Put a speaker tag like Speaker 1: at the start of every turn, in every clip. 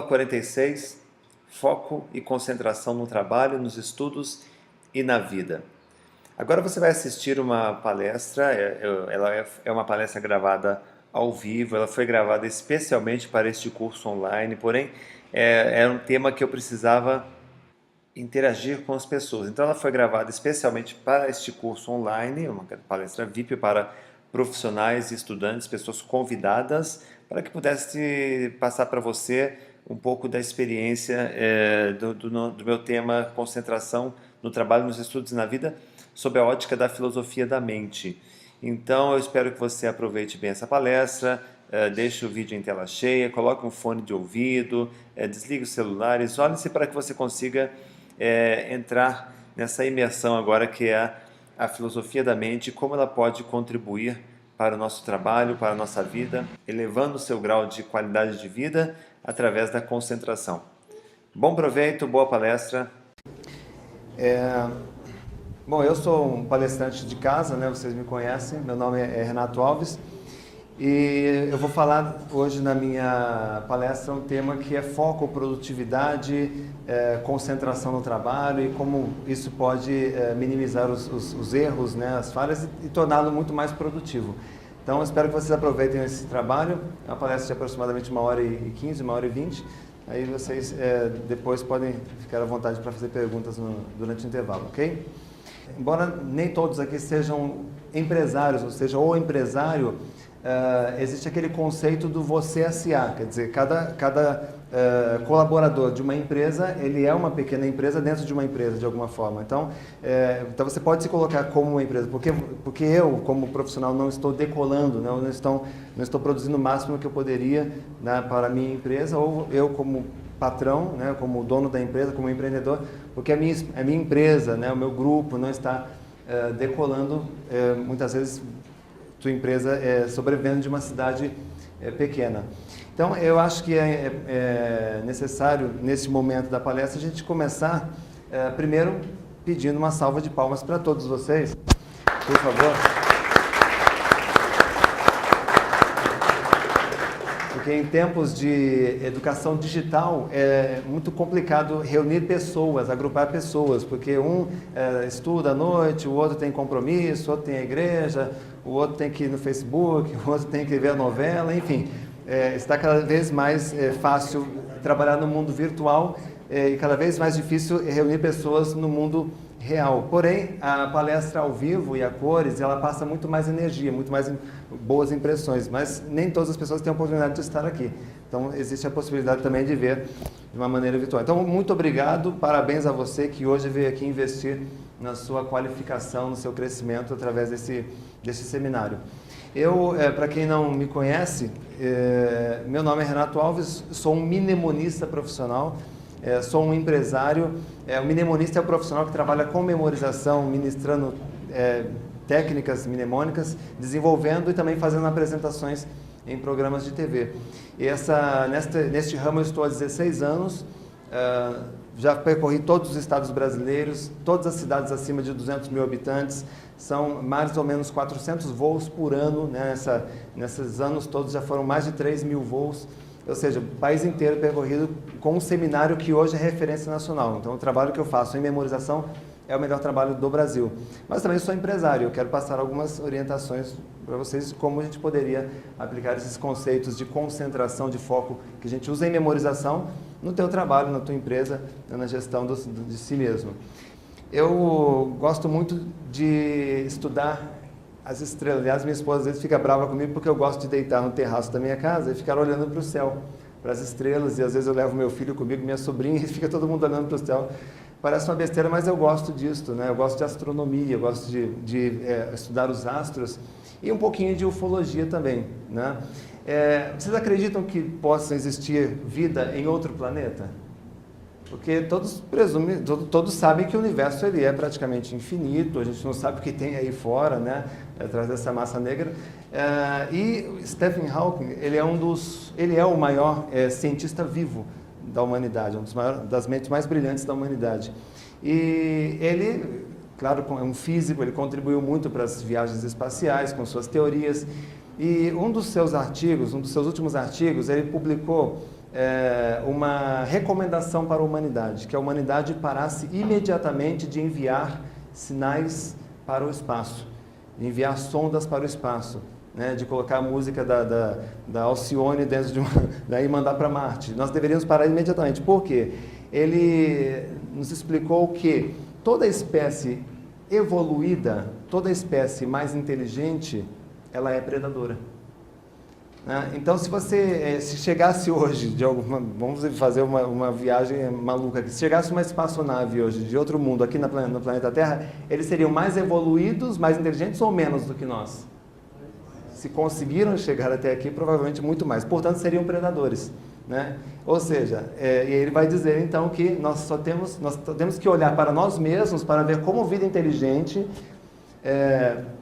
Speaker 1: 46, foco e concentração no trabalho, nos estudos e na vida. Agora você vai assistir uma palestra, ela é uma palestra gravada ao vivo, ela foi gravada especialmente para este curso online, porém era um tema que eu precisava interagir com as pessoas. Então ela foi gravada especialmente para este curso online, uma palestra VIP para profissionais e estudantes, pessoas convidadas, para que pudesse passar para você um pouco da experiência do meu tema concentração no trabalho, nos estudos e na vida, sob a ótica da filosofia da mente. Então eu espero que você aproveite bem essa palestra, deixe o vídeo em tela cheia, coloque um fone de ouvido, desligue os celulares, olhe-se para que você consiga entrar nessa imersão agora que é a filosofia da mente, como ela pode contribuir para o nosso trabalho, para a nossa vida, elevando o seu grau de qualidade de vida através da concentração. Bom proveito, boa palestra.
Speaker 2: Bom, eu sou um palestrante de casa, né? Vocês me conhecem, meu nome é Renato Alves e eu vou falar hoje na minha palestra um tema que é foco, produtividade, concentração no trabalho e como isso pode minimizar os erros, né, as falhas e torná-lo muito mais produtivo. Então, eu espero que vocês aproveitem esse trabalho, é uma palestra de aproximadamente 1h15, 1h20, aí vocês depois podem ficar à vontade para fazer perguntas durante o intervalo, ok? Embora nem todos aqui sejam empresários, ou seja, o empresário, existe aquele conceito do você SA, quer dizer, cada colaborador de uma empresa, ele é uma pequena empresa dentro de uma empresa, de alguma forma. Então você pode se colocar como uma empresa, porque eu, como profissional, não estou decolando, né? Não estou produzindo o máximo que eu poderia, né, para a minha empresa, ou eu como patrão, né, como dono da empresa, como empreendedor, porque a minha empresa, né, o meu grupo não está decolando, muitas vezes tua empresa sobrevivendo de uma cidade pequena. Então, eu acho que é necessário, nesse momento da palestra, a gente começar, primeiro, pedindo uma salva de palmas para todos vocês, por favor. Porque em tempos de educação digital é muito complicado reunir pessoas, agrupar pessoas, porque um estuda à noite, o outro tem compromisso, o outro tem a igreja, o outro tem que ir no Facebook, o outro tem que ver a novela, enfim. Está cada vez mais fácil trabalhar no mundo virtual e cada vez mais difícil reunir pessoas no mundo real. Porém, a palestra ao vivo e a cores, ela passa muito mais energia, muito mais boas impressões, mas nem todas as pessoas têm a oportunidade de estar aqui. Então, existe a possibilidade também de ver de uma maneira virtual. Então, muito obrigado, parabéns a você que hoje veio aqui investir na sua qualificação, no seu crescimento através desse seminário. Eu, para quem não me conhece, meu nome é Renato Alves, sou um mnemonista profissional, sou um empresário. O mnemonista é o profissional que trabalha com memorização, ministrando técnicas mnemônicas, desenvolvendo e também fazendo apresentações em programas de TV. E neste ramo eu estou há 16 anos, já percorri todos os estados brasileiros, todas as cidades acima de 200 mil habitantes, são mais ou menos 400 voos por ano, né? Nesses anos todos já foram mais de 3 mil voos, ou seja, o país inteiro percorrido com um seminário que hoje é referência nacional. Então, o trabalho que eu faço em memorização é o melhor trabalho do Brasil. Mas também sou empresário, eu quero passar algumas orientações para vocês de como a gente poderia aplicar esses conceitos de concentração, de foco que a gente usa em memorização no teu trabalho, na tua empresa, na gestão de si mesmo. Eu gosto muito de estudar as estrelas. Aliás, minha esposa às vezes fica brava comigo porque eu gosto de deitar no terraço da minha casa e ficar olhando para o céu, para as estrelas, e às vezes eu levo meu filho comigo, minha sobrinha, e fica todo mundo olhando para o céu. Parece uma besteira, mas eu gosto disso, né? Eu gosto de astronomia, eu gosto de estudar os astros e um pouquinho de ufologia também, né? Vocês acreditam que possa existir vida em outro planeta? Porque todos sabem que o universo ele é praticamente infinito, a gente não sabe o que tem aí fora, né, atrás dessa massa negra. E Stephen Hawking, ele é o maior cientista vivo da humanidade, das mentes mais brilhantes da humanidade. E ele, claro, é um físico, ele contribuiu muito para as viagens espaciais com suas teorias. E um dos seus últimos artigos, ele publicou uma recomendação para a humanidade, que a humanidade parasse imediatamente de enviar sinais para o espaço, de enviar sondas para o espaço, né, de colocar a música da Alcione dentro de daí mandar para Marte. Nós deveríamos parar imediatamente. Por quê? Ele nos explicou que toda espécie evoluída, toda espécie mais inteligente, ela é predadora. Então, se chegasse hoje, vamos fazer uma viagem maluca aqui, se chegasse uma espaçonave hoje de outro mundo aqui no planeta Terra, eles seriam mais evoluídos, mais inteligentes ou menos do que nós? Se conseguiram chegar até aqui, provavelmente muito mais. Portanto, seriam predadores. Né? Ou seja, e ele vai dizer então que nós temos que olhar para nós mesmos para ver como vida inteligente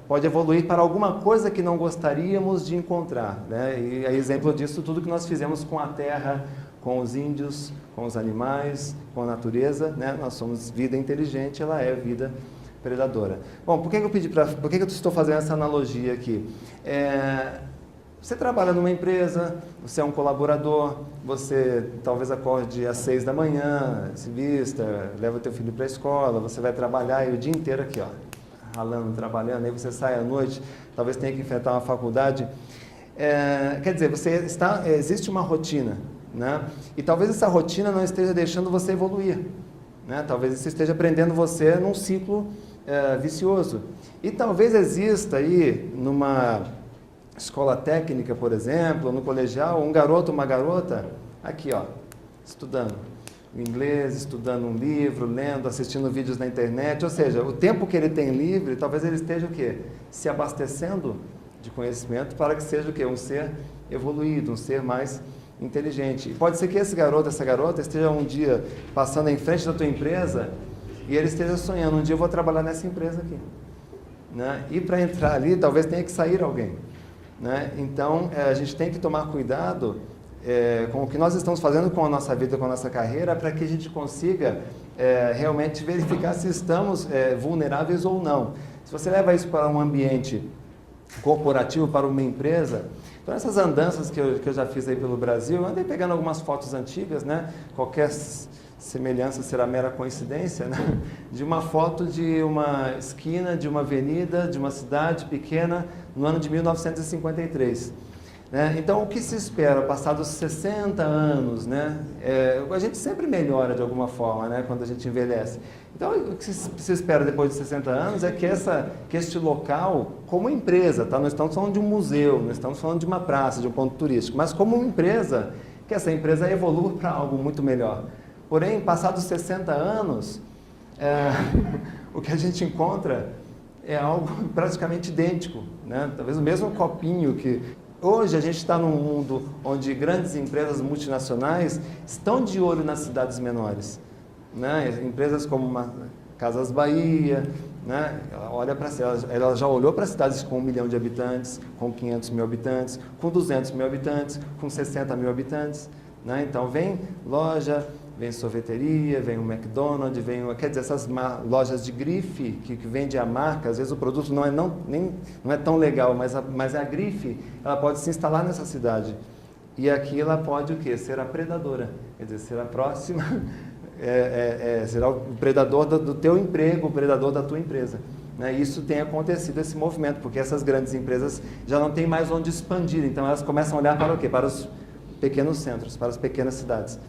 Speaker 2: pode evoluir para alguma coisa que não gostaríamos de encontrar, né? E é exemplo disso tudo que nós fizemos com a terra, com os índios, com os animais, com a natureza, né? Nós somos vida inteligente, ela é vida predadora. Bom, por que eu estou fazendo essa analogia aqui? Você trabalha numa empresa, você é um colaborador, você talvez acorde às 6 da manhã, se vista, leva teu filho para a escola, você vai trabalhar e o dia inteiro aqui, ó, ralando, trabalhando, aí você sai à noite, talvez tenha que enfrentar uma faculdade. Quer dizer, existe uma rotina, né? E talvez essa rotina não esteja deixando você evoluir, né? Talvez isso esteja prendendo você num ciclo vicioso. E talvez exista aí, numa escola técnica, por exemplo, no colegial, um garoto, uma garota, aqui, ó, estudando inglês, estudando um livro, lendo, assistindo vídeos na internet, ou seja, o tempo que ele tem livre, talvez ele esteja o quê? Se abastecendo de conhecimento para que seja o quê? Um ser evoluído, um ser mais inteligente. E pode ser que esse garoto, essa garota esteja um dia passando em frente da tua empresa e ele esteja sonhando, um dia eu vou trabalhar nessa empresa aqui, né? E para entrar ali, talvez tenha que sair alguém, né? Então, a gente tem que tomar cuidado com o que nós estamos fazendo com a nossa vida, com a nossa carreira, para que a gente consiga realmente verificar se estamos vulneráveis ou não. Se você leva isso para um ambiente corporativo, para uma empresa, então essas andanças que eu já fiz aí pelo Brasil, eu andei pegando algumas fotos antigas, né? Qualquer semelhança será mera coincidência, né? De uma foto de uma esquina, de uma avenida, de uma cidade pequena, no ano de 1953. Né? Então, o que se espera, passados 60 anos, né? A gente sempre melhora de alguma forma, né? Quando a gente envelhece. Então, o que se espera depois de 60 anos é que este local, como empresa, tá? Não estamos falando de um museu, não estamos falando de uma praça, de um ponto turístico, mas como uma empresa, que essa empresa evolua para algo muito melhor. Porém, passados 60 anos, o que a gente encontra é algo praticamente idêntico, né? Talvez o mesmo copinho que... Hoje a gente está num mundo onde grandes empresas multinacionais estão de olho nas cidades menores, né? Empresas como Casas Bahia, né? Ela já olhou para cidades com 1 milhão de habitantes, com 500 mil habitantes, com 200 mil habitantes, com 60 mil habitantes, né? Então vem loja, vem sorveteria, vem um McDonald's, quer dizer, essas lojas de grife que vende a marca, às vezes o produto não é tão legal, mas a grife, ela pode se instalar nessa cidade. E aqui ela pode o quê? Ser a predadora, quer dizer, ser a próxima, será o predador do teu emprego, o predador da tua empresa. Né? Isso tem acontecido, esse movimento, porque essas grandes empresas já não têm mais onde expandir, então elas começam a olhar para o quê? Para os pequenos centros, para as pequenas cidades.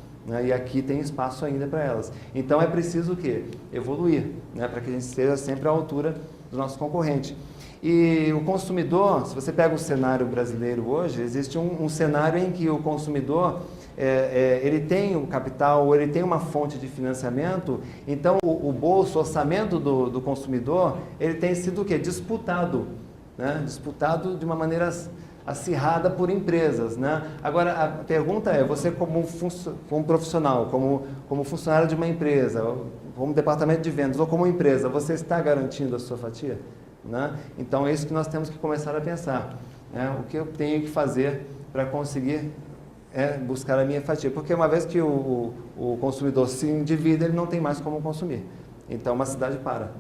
Speaker 2: E aqui tem espaço ainda para elas. Então é preciso o quê? Evoluir, né? Para que a gente esteja sempre à altura do nosso concorrente. E o consumidor, se você pega o cenário brasileiro hoje, existe um cenário em que o consumidor, ele tem um capital, ou ele tem uma fonte de financiamento, então o bolso, o orçamento do consumidor, ele tem sido o quê? Disputado, né? Disputado de uma maneira acirrada por empresas, né? Agora, a pergunta é, você como profissional, como funcionário de uma empresa, como departamento de vendas ou como empresa, você está garantindo a sua fatia? Né? Então, é isso que nós temos que começar a pensar. Né? O que eu tenho que fazer para conseguir buscar a minha fatia? Porque uma vez que o consumidor se endivida, ele não tem mais como consumir. Então, uma cidade para.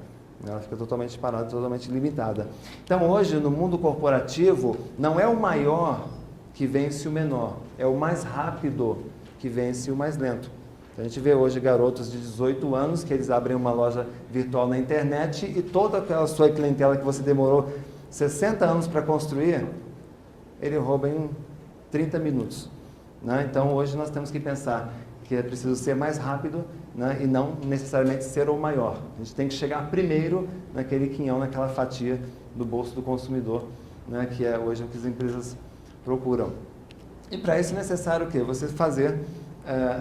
Speaker 2: Ela fica totalmente parada, totalmente limitada. Então, hoje, no mundo corporativo, não é o maior que vence o menor, é o mais rápido que vence o mais lento. A gente vê hoje garotos de 18 anos que eles abrem uma loja virtual na internet e toda aquela sua clientela que você demorou 60 anos para construir, ele rouba em 30 minutos. Né? Então hoje nós temos que pensar que é preciso ser mais rápido, né? E não necessariamente ser o maior. A gente tem que chegar primeiro naquele quinhão, naquela fatia do bolso do consumidor, né? Que é hoje o que as empresas procuram. E para isso é necessário o quê? Você fazer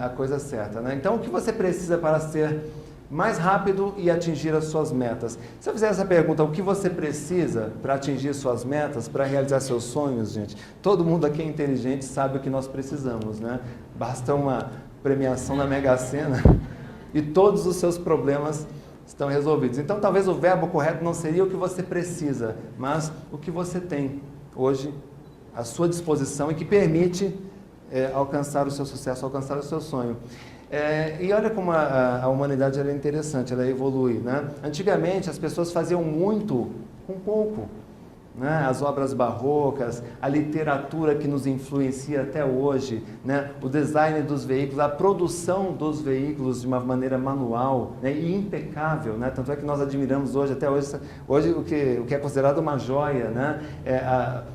Speaker 2: a coisa certa. Né? Então, o que você precisa para ser mais rápido e atingir as suas metas? Se eu fizer essa pergunta, o que você precisa para atingir suas metas, para realizar seus sonhos, gente? Todo mundo aqui é inteligente, sabe o que nós precisamos, né? Basta uma premiação na Mega Sena e todos os seus problemas estão resolvidos. Então, talvez o verbo correto não seria o que você precisa, mas o que você tem hoje à sua disposição e que permite alcançar o seu sucesso, alcançar o seu sonho. E olha como a humanidade ela é interessante, ela evolui. Né? Antigamente as pessoas faziam muito com pouco. Né? As obras barrocas, a literatura que nos influencia até hoje, né? O design dos veículos, a produção dos veículos de uma maneira manual, né? E impecável. Né? Tanto é que nós admiramos hoje, até hoje o que é considerado uma joia, né?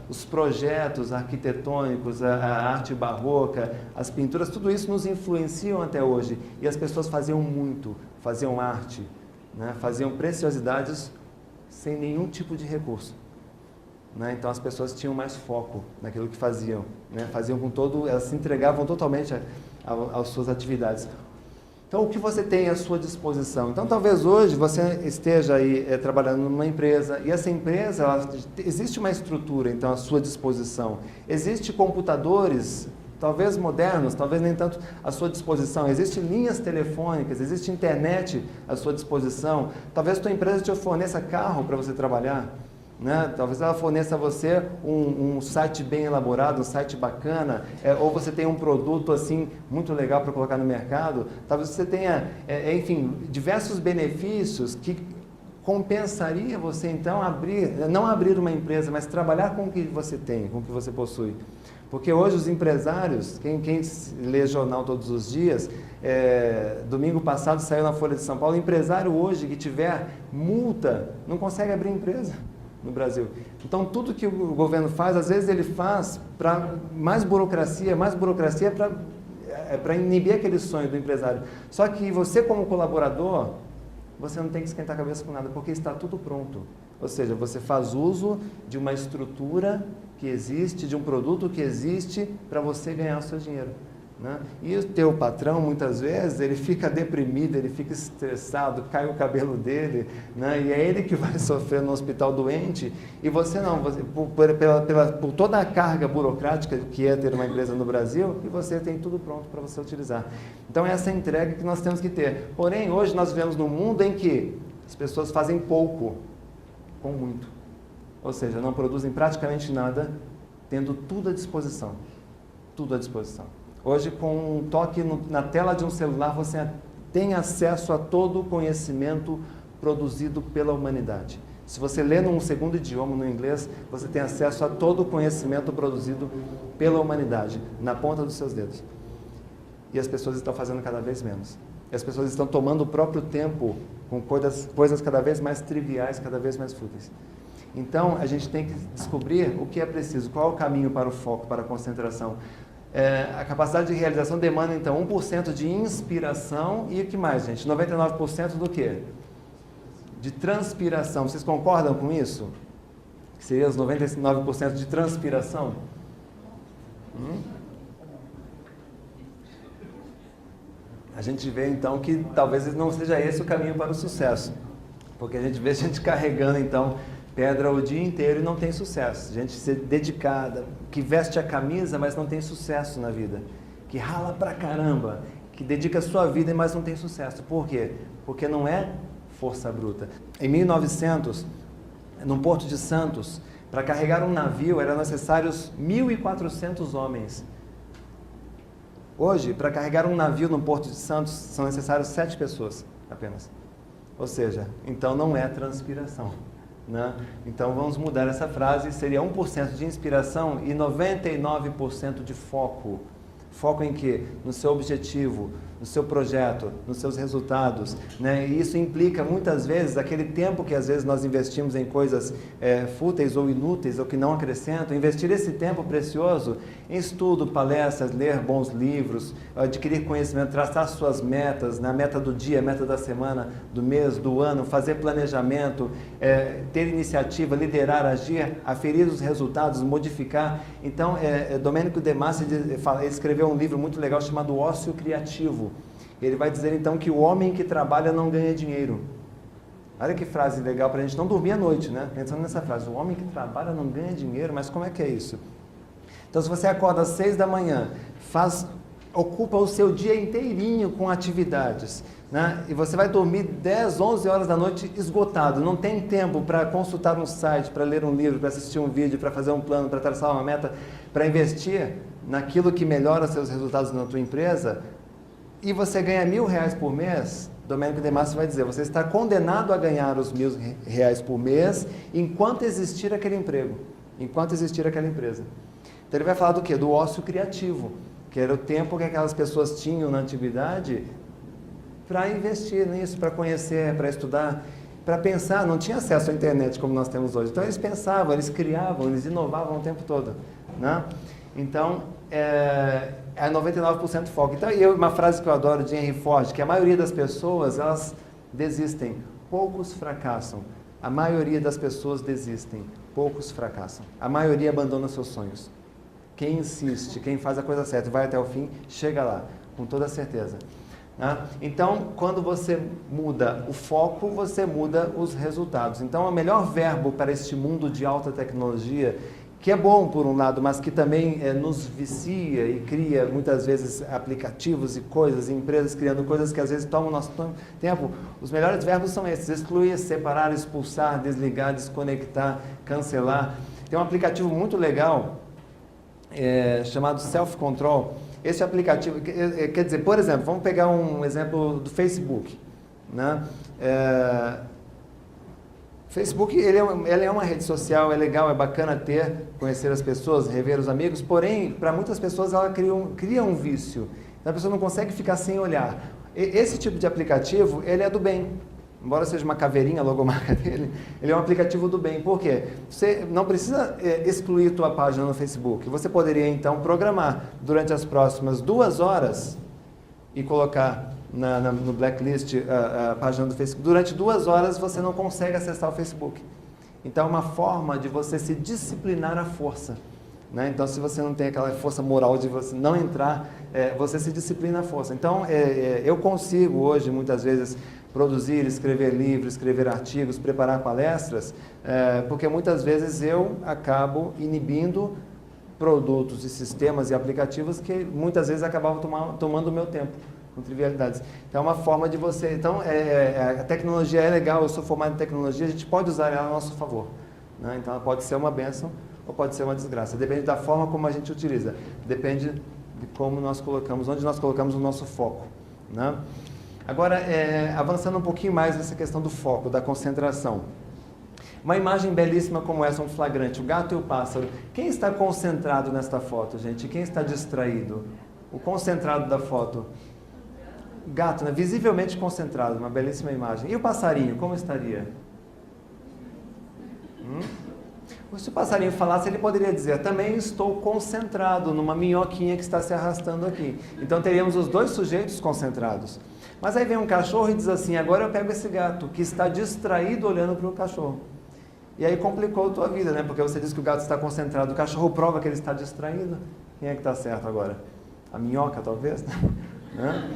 Speaker 2: Os projetos arquitetônicos, a arte barroca, as pinturas, tudo isso nos influenciam até hoje. E as pessoas faziam muito, faziam arte, né? Faziam preciosidades sem nenhum tipo de recurso. Né? Então as pessoas tinham mais foco naquilo que faziam, né? Faziam com todo, elas se entregavam totalmente às suas atividades. Então o que você tem à sua disposição? Então talvez hoje você esteja aí trabalhando numa empresa e essa empresa, existe uma estrutura então à sua disposição, existe computadores, talvez modernos, talvez nem tanto à sua disposição, existem linhas telefônicas, existe internet à sua disposição, talvez tua empresa te forneça carro para você trabalhar. Né? Talvez ela forneça a você um site bem elaborado, um site bacana, ou você tenha um produto assim muito legal para colocar no mercado. Talvez você tenha, enfim, diversos benefícios que compensaria você então não abrir uma empresa, mas trabalhar com o que você tem, com o que você possui. Porque hoje os empresários, quem lê jornal todos os dias, domingo passado saiu na Folha de São Paulo, o empresário hoje que tiver multa não consegue abrir empresa no Brasil. Então, tudo que o governo faz, às vezes ele faz para mais burocracia para inibir aquele sonho do empresário. Só que você, como colaborador, você não tem que esquentar a cabeça com nada, porque está tudo pronto. Ou seja, você faz uso de uma estrutura que existe, de um produto que existe, para você ganhar o seu dinheiro. Né? E o teu patrão, muitas vezes, ele fica deprimido, ele fica estressado, cai o cabelo dele, né? E é ele que vai sofrer no hospital doente, e você não, por toda a carga burocrática que é ter uma empresa no Brasil, e você tem tudo pronto para você utilizar. Então, essa é a entrega que nós temos que ter. Porém, hoje nós vivemos num mundo em que as pessoas fazem pouco com muito. Ou seja, não produzem praticamente nada, tendo tudo à disposição. Tudo à disposição. Hoje, com um toque na tela de um celular, você tem acesso a todo o conhecimento produzido pela humanidade. Se você lê num segundo idioma, no inglês, você tem acesso a todo o conhecimento produzido pela humanidade, na ponta dos seus dedos. E as pessoas estão fazendo cada vez menos. E as pessoas estão tomando o próprio tempo com coisas cada vez mais triviais, cada vez mais fúteis. Então, a gente tem que descobrir o que é preciso, qual é o caminho para o foco, para a concentração. A capacidade de realização demanda, então, 1% de inspiração e o que mais, gente? 99% do quê? De transpiração. Vocês concordam com isso? Que seria os 99% de transpiração? A gente vê, então, que talvez não seja esse o caminho para o sucesso. Porque a gente vê gente carregando, então, pedra o dia inteiro e não tem sucesso. Gente dedicada, que veste a camisa, mas não tem sucesso na vida. Que rala pra caramba, que dedica a sua vida, mas não tem sucesso. Por quê? Porque não é força bruta. Em 1900, no Porto de Santos, para carregar um navio eram necessários 1.400 homens. Hoje, para carregar um navio no Porto de Santos, são necessários 7 pessoas apenas. Ou seja, então não é transpiração. Né? Então vamos mudar essa frase, seria 1% de inspiração e 99% de foco. Foco em quê? No seu objetivo, no seu projeto, nos seus resultados, né? E isso implica muitas vezes aquele tempo que às vezes nós investimos em coisas fúteis ou inúteis ou que não acrescentam, investir esse tempo precioso em estudo, palestras, ler bons livros, adquirir conhecimento, traçar suas metas, na meta do dia, meta da semana, do mês, do ano, fazer planejamento, ter iniciativa, liderar, agir, aferir os resultados, modificar. Então, Domênico De Masi ele escreveu um livro muito legal chamado Ócio Criativo. Ele vai dizer então que o homem que trabalha não ganha dinheiro. Olha que frase legal para a gente não dormir à noite, né? Pensando nessa frase, o homem que trabalha não ganha dinheiro, mas como é que é isso? Então, se você acorda às 6 da manhã, ocupa o seu dia inteirinho com atividades, né? E você vai dormir 10, 11 horas da noite esgotado, não tem tempo para consultar um site, para ler um livro, para assistir um vídeo, para fazer um plano, para traçar uma meta, para investir naquilo que melhora seus resultados na tua empresa, e você ganha R$1.000 por mês, Domênico De Masi vai dizer, você está condenado a ganhar os R$1.000 por mês enquanto existir aquele emprego, enquanto existir aquela empresa. Então ele vai falar do quê? Do ócio criativo, que era o tempo que aquelas pessoas tinham na atividade para investir nisso, para conhecer, para estudar, para pensar. Não tinha acesso à internet como nós temos hoje. Então eles pensavam, eles criavam, eles inovavam o tempo todo, né? Então, é 99% foco. Então, uma frase que eu adoro de Henry Ford, que a maioria das pessoas, elas desistem, poucos fracassam. A maioria das pessoas desistem, poucos fracassam. A maioria abandona seus sonhos. Quem insiste, quem faz a coisa certa, vai até o fim, chega lá, com toda certeza. Então, quando você muda o foco, você muda os resultados. Então, o melhor verbo para este mundo de alta tecnologia, que é bom por um lado, mas que também nos vicia e cria muitas vezes aplicativos e coisas, e empresas criando coisas que às vezes tomam nosso tempo. Os melhores verbos são esses: excluir, separar, expulsar, desligar, desconectar, cancelar. Tem um aplicativo muito legal chamado Self Control. Esse aplicativo, quer dizer, por exemplo, vamos pegar um exemplo do Facebook, né? Facebook, ele é uma rede social, é legal, é bacana conhecer as pessoas, rever os amigos, porém, para muitas pessoas ela cria um vício. Então, a pessoa não consegue ficar sem olhar. Esse tipo de aplicativo, ele é do bem. Embora seja uma caveirinha, a logomarca dele, ele é um aplicativo do bem. Por quê? Você não precisa excluir tua página no Facebook. Você poderia, então, programar durante as próximas 2 horas e colocar no blacklist a página do Facebook. Durante 2 horas você não consegue acessar o Facebook. Então é uma forma de você se disciplinar à força, né? Então, se você não tem aquela força moral de você não entrar, você se disciplina à força. Então, eu consigo hoje, muitas vezes, produzir, escrever livros, escrever artigos, preparar palestras, porque muitas vezes eu acabo inibindo produtos e sistemas e aplicativos que muitas vezes acabavam tomando o meu tempo, com trivialidades. Então, é uma forma de você... Então, a tecnologia é legal, eu sou formado em tecnologia, a gente pode usar ela a nosso favor, né? Então, ela pode ser uma bênção ou pode ser uma desgraça. Depende da forma como a gente utiliza. Depende de como nós colocamos, onde nós colocamos o nosso foco, né? Agora, avançando um pouquinho mais nessa questão do foco, da concentração. Uma imagem belíssima como essa, um flagrante, o gato e o pássaro. Quem está concentrado nesta foto, gente? Quem está distraído? O concentrado da foto. Gato, né? Visivelmente concentrado, uma belíssima imagem. E o passarinho, como estaria? Se o passarinho falasse, ele poderia dizer: também estou concentrado numa minhoquinha que está se arrastando aqui. Então teríamos os dois sujeitos concentrados. Mas aí vem um cachorro e diz assim: agora eu pego esse gato que está distraído olhando para o cachorro. E aí complicou a tua vida, né? Porque você diz que o gato está concentrado, o cachorro prova que ele está distraído. Quem é que está certo agora? A minhoca, talvez? Né?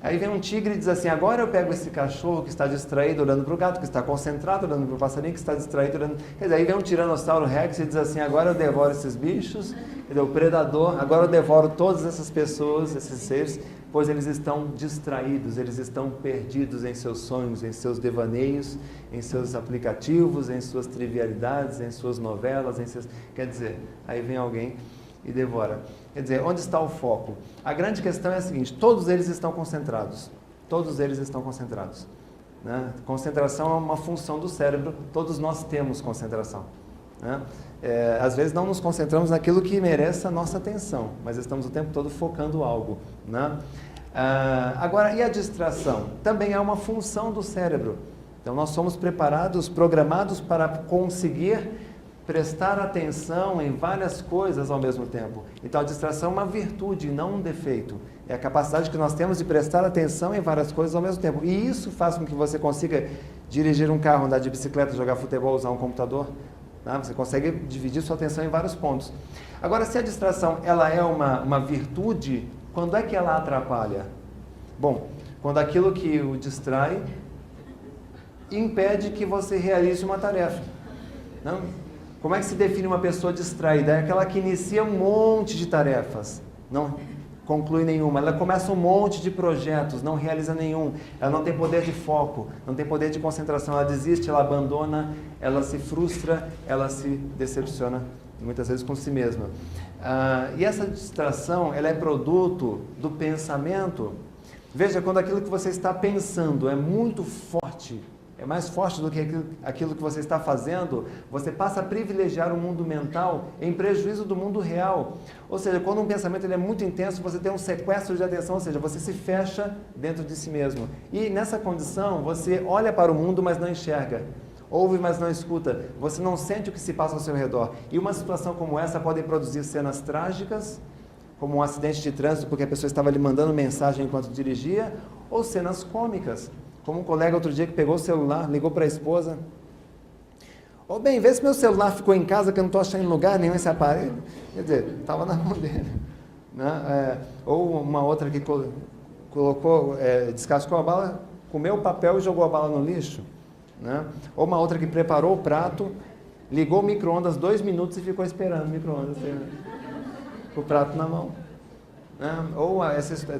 Speaker 2: Aí vem um tigre e diz assim: agora eu pego esse cachorro que está distraído olhando para o gato, que está concentrado olhando para o passarinho, que está distraído olhando... Quer dizer, aí vem um tiranossauro rex e diz assim: agora eu devoro esses bichos, o predador, agora eu devoro todas essas pessoas, esses seres, pois eles estão distraídos, eles estão perdidos em seus sonhos, em seus devaneios, em seus aplicativos, em suas trivialidades, em suas novelas, em seus... Quer dizer, aí vem alguém e devora. Quer dizer, onde está o foco? A grande questão é a seguinte: todos eles estão concentrados. Todos eles estão concentrados, né? Concentração é uma função do cérebro, todos nós temos concentração, né? Às vezes não nos concentramos naquilo que merece a nossa atenção, mas estamos o tempo todo focando algo, né? Agora, e a distração? Também é uma função do cérebro. Então, nós somos preparados, programados para conseguir prestar atenção em várias coisas ao mesmo tempo. Então, a distração é uma virtude, não um defeito. É a capacidade que nós temos de prestar atenção em várias coisas ao mesmo tempo. E isso faz com que você consiga dirigir um carro, andar de bicicleta, jogar futebol, usar um computador. Tá? Você consegue dividir sua atenção em vários pontos. Agora, se a distração ela é uma virtude, quando é que ela atrapalha? Bom, quando aquilo que o distrai impede que você realize uma tarefa. Não? Como é que se define uma pessoa distraída? É aquela que inicia um monte de tarefas, não conclui nenhuma. Ela começa um monte de projetos, não realiza nenhum. Ela não tem poder de foco, não tem poder de concentração. Ela desiste, ela abandona, ela se frustra, ela se decepciona, muitas vezes com si mesma. E essa distração, ela é produto do pensamento. Veja, quando aquilo que você está pensando é muito forte, é mais forte do que aquilo que você está fazendo, você passa a privilegiar o mundo mental em prejuízo do mundo real. Ou seja, quando um pensamento ele é muito intenso, você tem um sequestro de atenção, ou seja, você se fecha dentro de si mesmo. E nessa condição, você olha para o mundo, mas não enxerga. Ouve, mas não escuta. Você não sente o que se passa ao seu redor. E uma situação como essa pode produzir cenas trágicas, como um acidente de trânsito, porque a pessoa estava lhe mandando mensagem enquanto dirigia, ou cenas cômicas. Como um colega outro dia que pegou o celular, ligou para a esposa. Ô bem, vê se meu celular ficou em casa que eu não estou achando em lugar nenhum esse aparelho. Quer dizer, estava na mão dele. Né? Ou uma outra que colocou, descascou a bala, comeu o papel e jogou a bala no lixo. Né? Ou uma outra que preparou o prato, ligou o micro-ondas 2 minutos e ficou esperando o micro-ondas com o prato na mão. Ou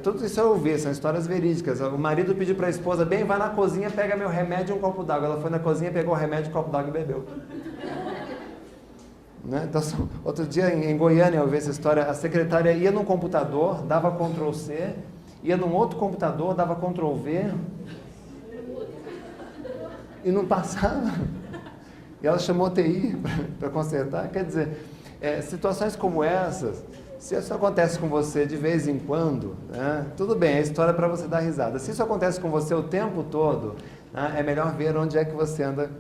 Speaker 2: tudo isso eu ouvi, são histórias verídicas. O marido pediu para a esposa, bem, vai na cozinha, pega meu remédio e um copo d'água. Ela foi na cozinha, pegou o remédio, um copo d'água e bebeu. Né? Então, outro dia em Goiânia eu vi essa história, a secretária ia num computador, dava Ctrl+C, ia num outro computador, dava Ctrl+V e não passava. E ela chamou a TI para consertar. Quer dizer, situações como essas, se isso acontece com você de vez em quando, né, tudo bem, é história para você dar risada. Se isso acontece com você o tempo todo, né, é melhor ver onde é que você anda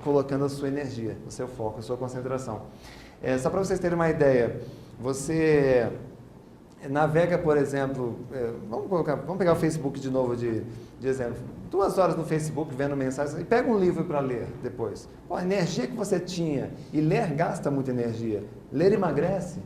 Speaker 2: colocando a sua energia, o seu foco, a sua concentração. Só para vocês terem uma ideia, você navega, por exemplo, vamos pegar o Facebook de novo de exemplo. 2 horas no Facebook vendo mensagens e pega um livro para ler depois. Pô, a energia que você tinha, e ler gasta muita energia, ler emagrece.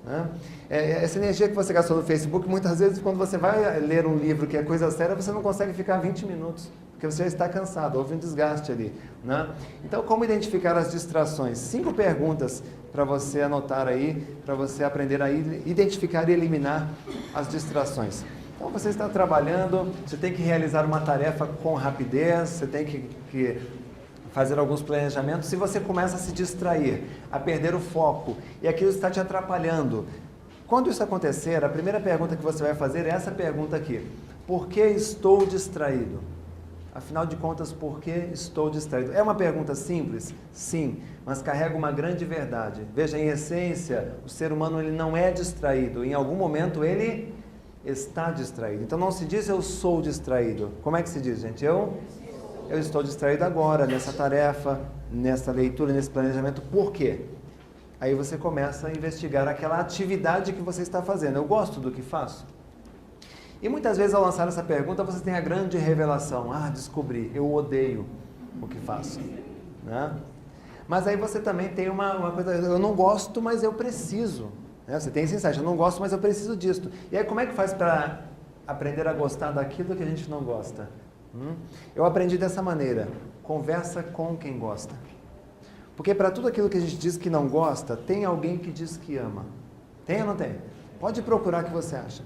Speaker 2: Né? Essa energia que você gastou no Facebook, muitas vezes quando você vai ler um livro que é coisa séria, você não consegue ficar 20 minutos, porque você já está cansado, houve um desgaste ali. Né? Então, como identificar as distrações? 5 perguntas para você anotar aí, para você aprender a identificar e eliminar as distrações. Então, você está trabalhando, você tem que realizar uma tarefa com rapidez, você tem que fazer alguns planejamentos. Se você começa a se distrair, a perder o foco, e aquilo está te atrapalhando, quando isso acontecer, a primeira pergunta que você vai fazer é essa pergunta aqui: por que estou distraído? Afinal de contas, por que estou distraído? É uma pergunta simples? Sim, mas carrega uma grande verdade. Veja, em essência, o ser humano ele não é distraído. Em algum momento ele está distraído. Então não se diz eu sou distraído. Como é que se diz, gente? Eu estou distraído agora, nessa tarefa, nessa leitura, nesse planejamento. Por quê? Aí você começa a investigar aquela atividade que você está fazendo. Eu gosto do que faço? E muitas vezes ao lançar essa pergunta, você tem a grande revelação. Descobri, eu odeio o que faço. Né? Mas aí você também tem uma coisa, eu não gosto, mas eu preciso. Né? Você tem esse insight, eu não gosto, mas eu preciso disso. E aí como é que faz para aprender a gostar daquilo que a gente não gosta? Eu aprendi dessa maneira: conversa com quem gosta. Porque para tudo aquilo que a gente diz que não gosta, tem alguém que diz que ama. Tem ou não tem? Pode procurar o que você acha.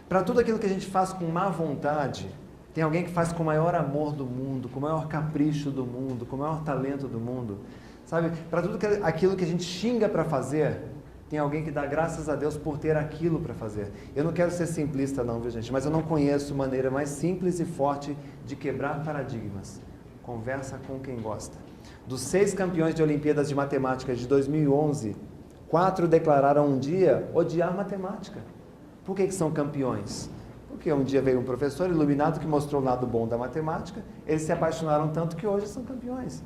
Speaker 2: Para tudo aquilo que a gente faz com má vontade, tem alguém que faz com o maior amor do mundo, com o maior capricho do mundo, com o maior talento do mundo. Sabe? Para tudo aquilo que a gente xinga para fazer, tem alguém que dá graças a Deus por ter aquilo para fazer. Eu não quero ser simplista não, viu gente? Mas eu não conheço maneira mais simples e forte de quebrar paradigmas. Conversa com quem gosta. Dos 6 campeões de Olimpíadas de Matemática de 2011, 4 declararam um dia odiar matemática. Por que são campeões? Porque um dia veio um professor iluminado que mostrou o lado bom da matemática, eles se apaixonaram tanto que hoje são campeões.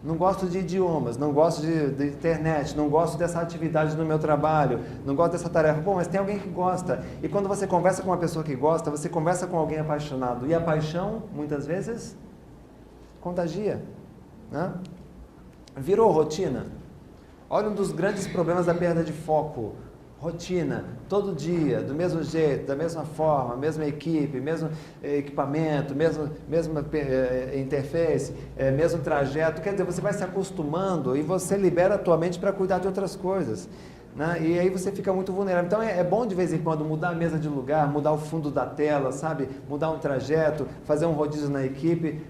Speaker 2: Não gosto de idiomas, não gosto de internet, não gosto dessa atividade no meu trabalho, não gosto dessa tarefa. Bom, mas tem alguém que gosta. E quando você conversa com uma pessoa que gosta, você conversa com alguém apaixonado. E a paixão, muitas vezes, contagia. Né? Virou rotina. Olha um dos grandes problemas da perda de foco. Rotina, todo dia, do mesmo jeito, da mesma forma, mesma equipe, mesmo equipamento, mesma interface, mesmo trajeto. Quer dizer, você vai se acostumando e você libera a tua mente para cuidar de outras coisas. Né? E aí você fica muito vulnerável. Então é bom de vez em quando mudar a mesa de lugar, mudar o fundo da tela, sabe? Mudar um trajeto, fazer um rodízio na equipe.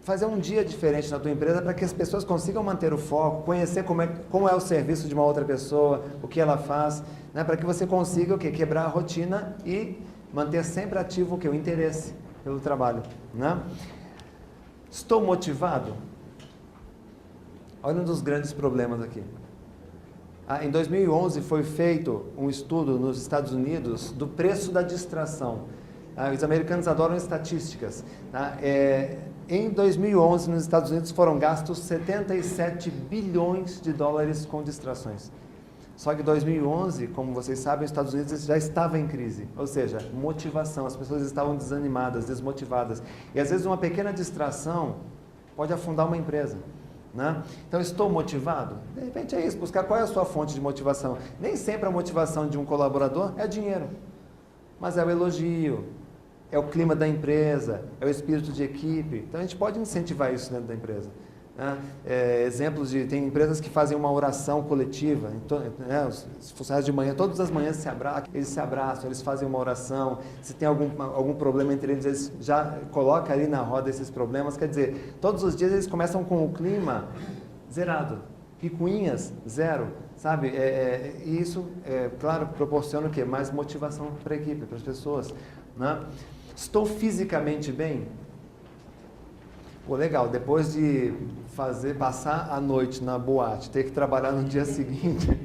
Speaker 2: Fazer um dia diferente na tua empresa para que as pessoas consigam manter o foco, conhecer como é o serviço de uma outra pessoa, o que ela faz, né? Para que você consiga quebrar a rotina e manter sempre ativo o interesse pelo trabalho. Né? Estou motivado? Olha um dos grandes problemas aqui. Em 2011 foi feito um estudo nos Estados Unidos do preço da distração. Os americanos adoram estatísticas. Tá? Em 2011, nos Estados Unidos, foram gastos 77 bilhões de dólares com distrações. Só que em 2011, como vocês sabem, os Estados Unidos já estava em crise. Ou seja, motivação, as pessoas estavam desanimadas, desmotivadas. E às vezes uma pequena distração pode afundar uma empresa. Né? Então, estou motivado? De repente é isso, buscar qual é a sua fonte de motivação. Nem sempre a motivação de um colaborador é dinheiro, mas é o elogio, é o clima da empresa, é o espírito de equipe. Então a gente pode incentivar isso dentro da empresa. Né? Exemplos tem empresas que fazem uma oração coletiva. Então, os funcionários de manhã, todas as manhãs eles se abraçam, eles fazem uma oração. Se tem algum problema entre eles já colocam ali na roda esses problemas. Quer dizer, todos os dias eles começam com o clima zerado. Picuinhas, zero, sabe? E isso, claro, proporciona o quê? Mais motivação para a equipe, para as pessoas. Né? Estou fisicamente bem? Pô, legal, depois de passar a noite na boate, ter que trabalhar no dia seguinte,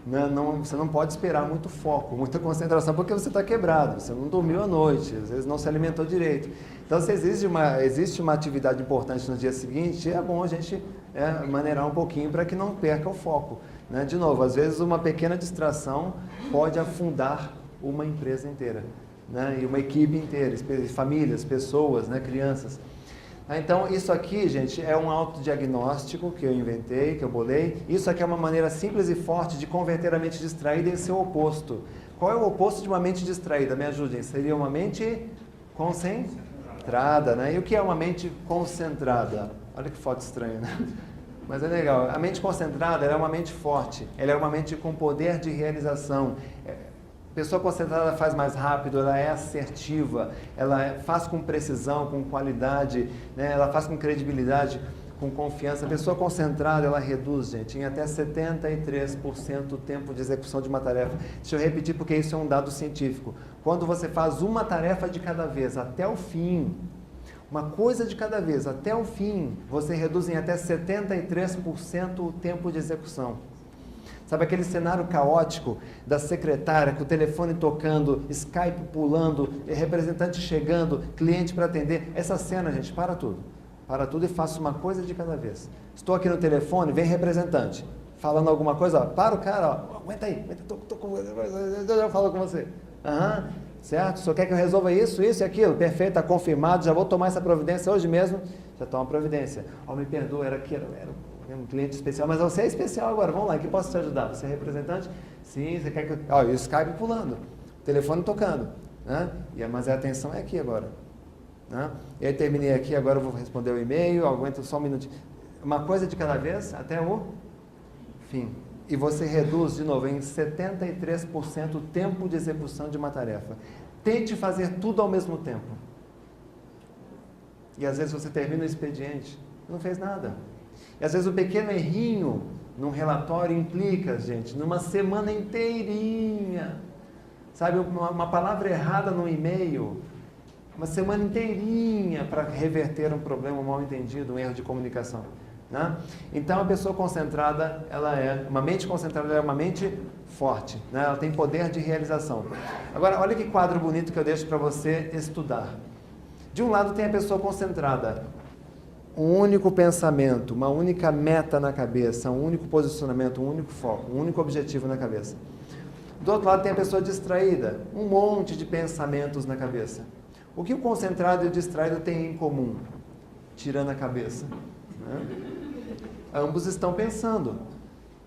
Speaker 2: né? Você não pode esperar muito foco, muita concentração, porque você está quebrado, você não dormiu à noite, às vezes não se alimentou direito. Então, se existe uma atividade importante no dia seguinte, é bom a gente maneirar um pouquinho para que não perca o foco. Né? De novo, às vezes uma pequena distração pode afundar uma empresa inteira. Né? E uma equipe inteira, famílias, pessoas, né? Crianças. Então, isso aqui, gente, é um autodiagnóstico que eu inventei, que eu bolei. Isso aqui é uma maneira simples e forte de converter a mente distraída em seu oposto. Qual é o oposto de uma mente distraída? Me ajudem. Seria uma mente concentrada, né? E o que é uma mente concentrada? Olha que foto estranha, né? Mas é legal. A mente concentrada, ela é uma mente forte. Ela é uma mente com poder de realização. Pessoa concentrada faz mais rápido, ela é assertiva, ela faz com precisão, com qualidade, né? Ela faz com credibilidade, com confiança. A pessoa concentrada, ela reduz, gente, em até 73% o tempo de execução de uma tarefa. Deixa eu repetir porque isso é um dado científico. Quando você faz uma tarefa de cada vez até o fim, uma coisa de cada vez até o fim, você reduz em até 73% o tempo de execução. Sabe aquele cenário caótico da secretária com o telefone tocando, Skype pulando, representante chegando, cliente para atender? Essa cena, gente, para tudo. Para tudo e faça uma coisa de cada vez. Estou aqui no telefone, vem representante. Falando alguma coisa, ó, para o cara, ó, aguenta aí, eu falo com você. Certo? O senhor quer que eu resolva isso e aquilo? Perfeito, está confirmado, já vou tomar essa providência hoje mesmo. Já toma providência. Me perdoa, era um cliente especial, mas você é especial agora, vamos lá, que posso te ajudar? Você é representante? Sim, você quer que eu... e o Skype pulando, o telefone tocando, né? Mas a atenção é aqui agora. Né? E aí terminei aqui, agora eu vou responder o e-mail, aguento só um minutinho. Uma coisa de cada vez, até o fim. E você reduz, de novo, em 73% o tempo de execução de uma tarefa. Tente fazer tudo ao mesmo tempo. E às vezes você termina o expediente, não fez nada. E às vezes um pequeno errinho num relatório implica, gente, numa semana inteirinha. Sabe, uma palavra errada no e-mail uma semana inteirinha para reverter um problema, um mal entendido, um erro de comunicação. Né? Então, a pessoa concentrada, uma mente concentrada é uma mente forte, né? Ela tem poder de realização. Agora, olha que quadro bonito que eu deixo para você estudar. De um lado tem a pessoa concentrada, um único pensamento, uma única meta na cabeça, um único posicionamento, um único foco, um único objetivo na cabeça. Do outro lado tem a pessoa distraída, um monte de pensamentos na cabeça. O que o concentrado e o distraído têm em comum? Tirando a cabeça. Né? Ambos estão pensando.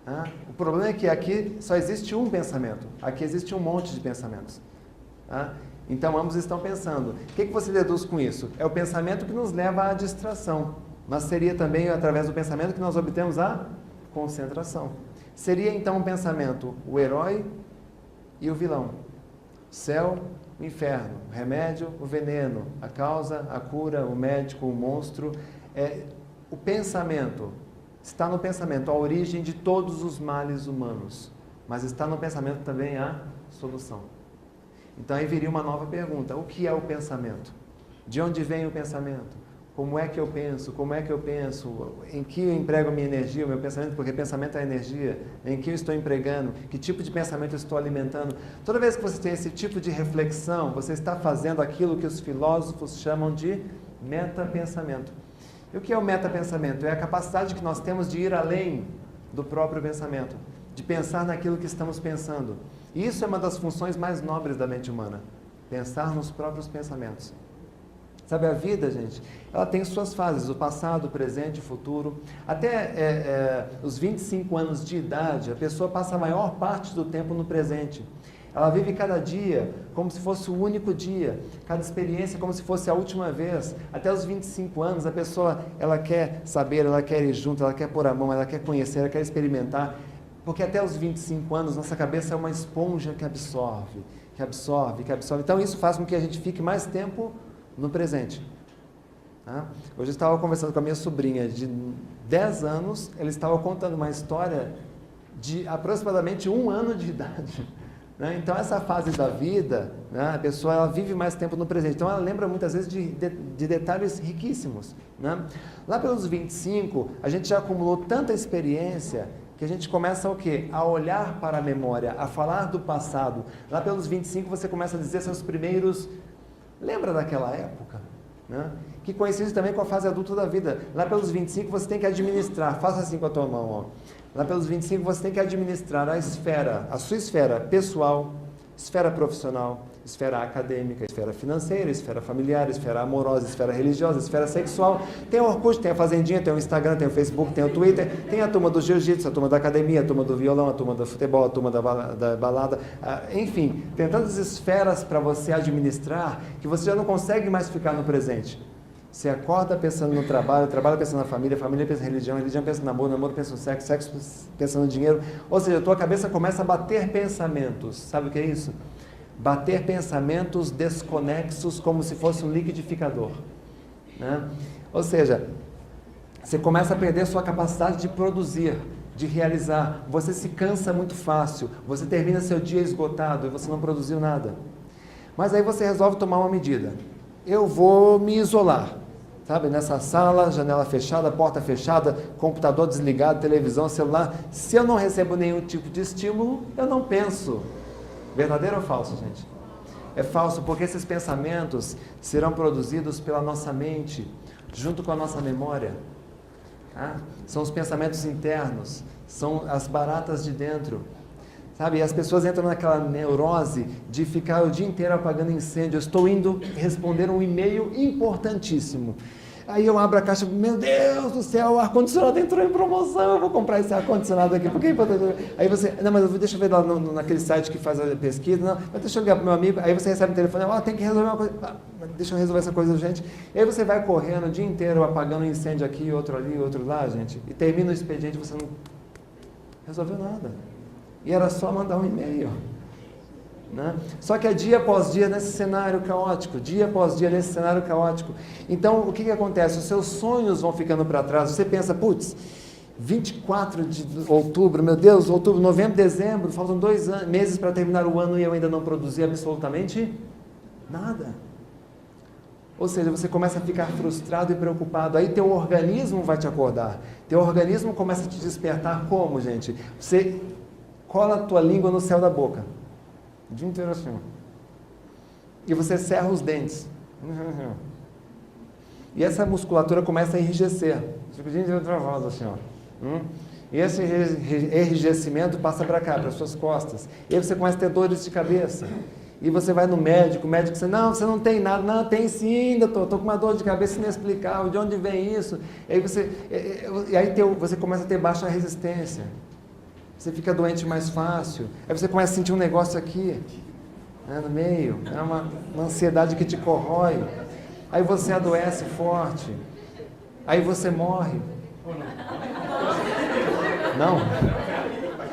Speaker 2: Né? O problema é que aqui só existe um pensamento. Aqui existe um monte de pensamentos. Né? Então, ambos estão pensando. O que você deduz com isso? É o pensamento que nos leva à distração. Mas seria também através do pensamento que nós obtemos a concentração. Seria então um pensamento, o herói e o vilão. Céu, o inferno. O remédio, o veneno. A causa, a cura, o médico, o monstro. O pensamento. Está no pensamento a origem de todos os males humanos. Mas está no pensamento também a solução. Então aí viria uma nova pergunta. O que é o pensamento? De onde vem o pensamento? Como é que eu penso? Como é que eu penso? Em que eu emprego a minha energia, o meu pensamento? Porque pensamento é energia. Em que eu estou empregando? Que tipo de pensamento eu estou alimentando? Toda vez que você tem esse tipo de reflexão, você está fazendo aquilo que os filósofos chamam de metapensamento. E o que é o metapensamento? É a capacidade que nós temos de ir além do próprio pensamento, de pensar naquilo que estamos pensando. E isso é uma das funções mais nobres da mente humana, pensar nos próprios pensamentos. Sabe, a vida, gente, ela tem suas fases, o passado, o presente, o futuro. Até os 25 anos de idade, a pessoa passa a maior parte do tempo no presente. Ela vive cada dia como se fosse o único dia, cada experiência como se fosse a última vez. Até os 25 anos, a pessoa ela quer saber, ela quer ir junto, ela quer pôr a mão, ela quer conhecer, ela quer experimentar. Porque até os 25 anos, nossa cabeça é uma esponja que absorve, que absorve, que absorve. Então, isso faz com que a gente fique mais tempo no presente. Tá? Hoje eu estava conversando com a minha sobrinha de 10 anos, ela estava contando uma história de aproximadamente 1 ano de idade. Né? Então, essa fase da vida, né, a pessoa ela vive mais tempo no presente. Então, ela lembra muitas vezes de detalhes riquíssimos. Né? Lá pelos 25, a gente já acumulou tanta experiência que a gente começa o quê? A olhar para a memória, a falar do passado. Lá pelos 25, você começa a dizer seus primeiros... Lembra daquela época? Né? Que coincide também com a fase adulta da vida. Lá pelos 25, você tem que administrar. Faça assim com a tua mão, ó. Lá pelos 25 você tem que administrar a sua esfera pessoal, esfera profissional, esfera acadêmica, esfera financeira, esfera familiar, esfera amorosa, esfera religiosa, esfera sexual. Tem o Orkut, tem a Fazendinha, tem o Instagram, tem o Facebook, tem o Twitter, tem a turma do jiu-jitsu, a turma da academia, a turma do violão, a turma do futebol, a turma da balada. Enfim, tem tantas esferas para você administrar que você já não consegue mais ficar no presente. Você acorda pensando no trabalho, trabalho pensando na família, família pensa em religião, religião pensa no namoro, namoro pensa no sexo, sexo pensa no dinheiro. Ou seja, a tua cabeça começa a bater pensamentos. Sabe o que é isso? Bater pensamentos desconexos como se fosse um liquidificador. Né? Ou seja, você começa a perder sua capacidade de produzir, de realizar. Você se cansa muito fácil, você termina seu dia esgotado e você não produziu nada. Mas aí você resolve tomar uma medida. Eu vou me isolar, sabe? Nessa sala, janela fechada, porta fechada, computador desligado, televisão, celular. Se eu não recebo nenhum tipo de estímulo, eu não penso. Verdadeiro ou falso, gente? É falso, porque esses pensamentos serão produzidos pela nossa mente, junto com a nossa memória. Tá? São os pensamentos internos, são as baratas de dentro. Sabe, e as pessoas entram naquela neurose de ficar o dia inteiro apagando incêndio. Eu estou indo responder um e-mail importantíssimo. Aí eu abro a caixa, meu Deus do céu, o ar-condicionado entrou em promoção, eu vou comprar esse ar-condicionado aqui. Porque... Aí você, não, mas deixa eu ver lá naquele site que faz a pesquisa, não, mas deixa eu ligar para o meu amigo. Aí você recebe o telefone, tem que resolver uma coisa, deixa eu resolver essa coisa urgente. E aí você vai correndo o dia inteiro apagando um incêndio aqui, outro ali, outro lá, gente, e termina o expediente e você não resolveu nada. E era só mandar um e-mail. Né? Só que é dia após dia nesse cenário caótico, dia após dia nesse cenário caótico. Então, o que acontece? Os seus sonhos vão ficando para trás. Você pensa, 24 de outubro, meu Deus, outubro, novembro, dezembro, faltam 2 meses para terminar o ano e eu ainda não produzi absolutamente nada. Ou seja, você começa a ficar frustrado e preocupado. Aí teu organismo vai te acordar. Teu organismo começa a te despertar como, gente? Você cola a tua língua no céu da boca. O dia inteiro assim. E você cerra os dentes. E essa musculatura começa a enrijecer. Fica o dia inteiro travado assim, ó. E esse enrijecimento passa para cá, para as suas costas. E aí você começa a ter dores de cabeça. E você vai no médico, o médico diz, não, você não tem nada. Não, tem sim, doutor, estou com uma dor de cabeça inexplicável, de onde vem isso? E aí você começa a ter baixa resistência. Você fica doente mais fácil. Aí você começa a sentir um negócio aqui, né, no meio. É uma ansiedade que te corrói. Aí você adoece forte. Aí você morre. Não?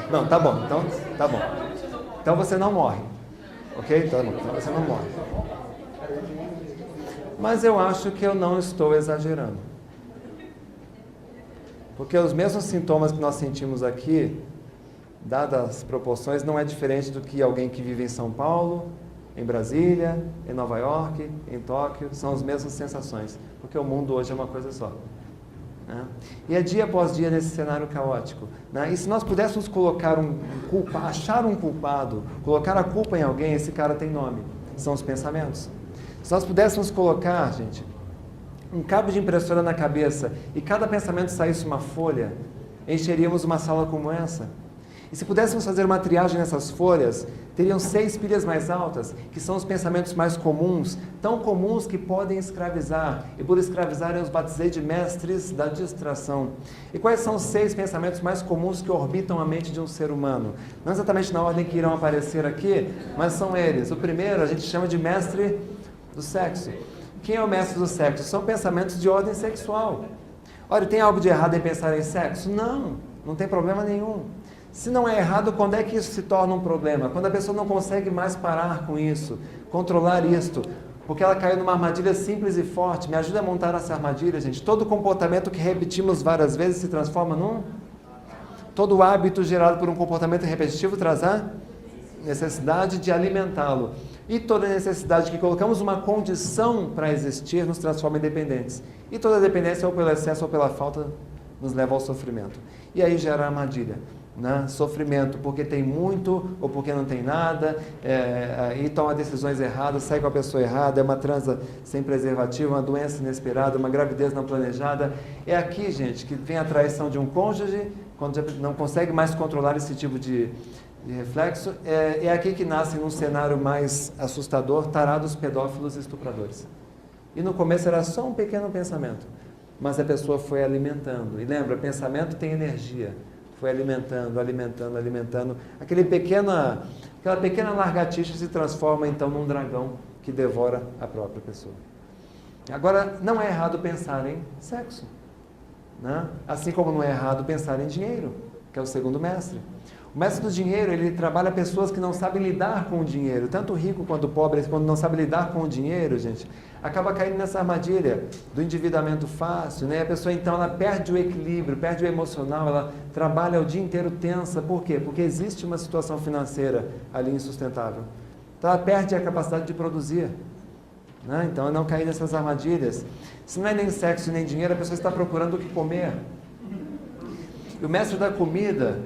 Speaker 2: Não, tá bom. Então, tá bom. Então você não morre. Ok? Então você não morre. Mas eu acho que eu não estou exagerando. Porque os mesmos sintomas que nós sentimos aqui, dadas as proporções, não é diferente do que alguém que vive em São Paulo, em Brasília, em Nova York, em Tóquio, são as mesmas sensações. Porque o mundo hoje é uma coisa só. Né? E é dia após dia nesse cenário caótico. Né? E se nós pudéssemos colocar achar um culpado, colocar a culpa em alguém, esse cara tem nome. São os pensamentos. Se nós pudéssemos colocar, gente, um cabo de impressora na cabeça e cada pensamento saísse uma folha, encheríamos uma sala como essa. E se pudéssemos fazer uma triagem nessas folhas, teriam 6 pilhas mais altas, que são os pensamentos mais comuns, tão comuns que podem escravizar. E por escravizar eu os batizei de mestres da distração. E quais são os 6 pensamentos mais comuns que orbitam a mente de um ser humano? Não exatamente na ordem que irão aparecer aqui, mas são eles. O primeiro a gente chama de mestre do sexo. Quem é o mestre do sexo? São pensamentos de ordem sexual. Olha, tem algo de errado em pensar em sexo? Não, não tem problema nenhum. Se não é errado, quando é que isso se torna um problema? Quando a pessoa não consegue mais parar com isso, controlar isto, porque ela caiu numa armadilha simples e forte. Me ajuda a montar essa armadilha, gente. Todo comportamento que repetimos várias vezes se transforma num... Todo hábito gerado por um comportamento repetitivo traz a necessidade de alimentá-lo. E toda necessidade que colocamos uma condição para existir nos transforma em dependentes. E toda dependência, ou pelo excesso ou pela falta, nos leva ao sofrimento. E aí gera a armadilha. Né? Sofrimento porque tem muito ou porque não tem nada, e toma decisões erradas, sai com a pessoa errada, é uma transa sem preservativo, uma doença inesperada, uma gravidez não planejada. É aqui, gente, que vem a traição de um cônjuge, quando já não consegue mais controlar esse tipo de reflexo. É aqui que nasce, num cenário mais assustador, tarados, pedófilos e estupradores. E no começo era só um pequeno pensamento, mas a pessoa foi alimentando. E lembra, pensamento tem energia. Foi alimentando, alimentando, alimentando. Aquela pequena lagartixa se transforma então num dragão que devora a própria pessoa. Agora, não é errado pensar em sexo. Né? Assim como não é errado pensar em dinheiro, que é o segundo mestre. O mestre do dinheiro, ele trabalha pessoas que não sabem lidar com o dinheiro. Tanto o rico quanto o pobre, quando não sabe lidar com o dinheiro, gente, acaba caindo nessa armadilha do endividamento fácil, né? A pessoa, então, ela perde o equilíbrio, perde o emocional, ela trabalha o dia inteiro tensa. Por quê? Porque existe uma situação financeira ali insustentável. Então, ela perde a capacidade de produzir. Né? Então, não cair nessas armadilhas. Se não é nem sexo nem dinheiro, a pessoa está procurando o que comer. E o mestre da comida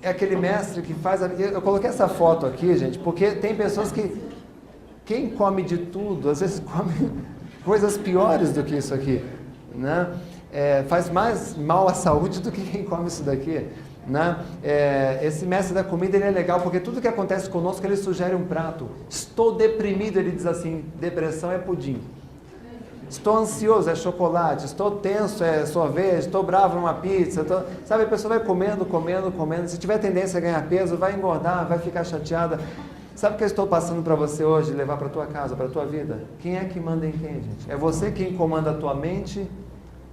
Speaker 2: é aquele mestre que faz... Eu coloquei essa foto aqui, gente, porque tem pessoas que... Quem come de tudo, às vezes come coisas piores do que isso aqui. Né? Faz mais mal à saúde do que quem come isso daqui. Né? Esse mestre da comida, ele é legal, porque tudo que acontece conosco, ele sugere um prato. Estou deprimido, ele diz assim, depressão é pudim. Estou ansioso, é chocolate. Estou tenso, é sorvete. Estou bravo, é uma pizza. Sabe, a pessoa vai comendo, comendo, comendo. Se tiver tendência a ganhar peso, vai engordar, vai ficar chateada. Sabe o que eu estou passando para você hoje, levar para a tua casa, para a tua vida? Quem é que manda em quem, gente? É você quem comanda a tua mente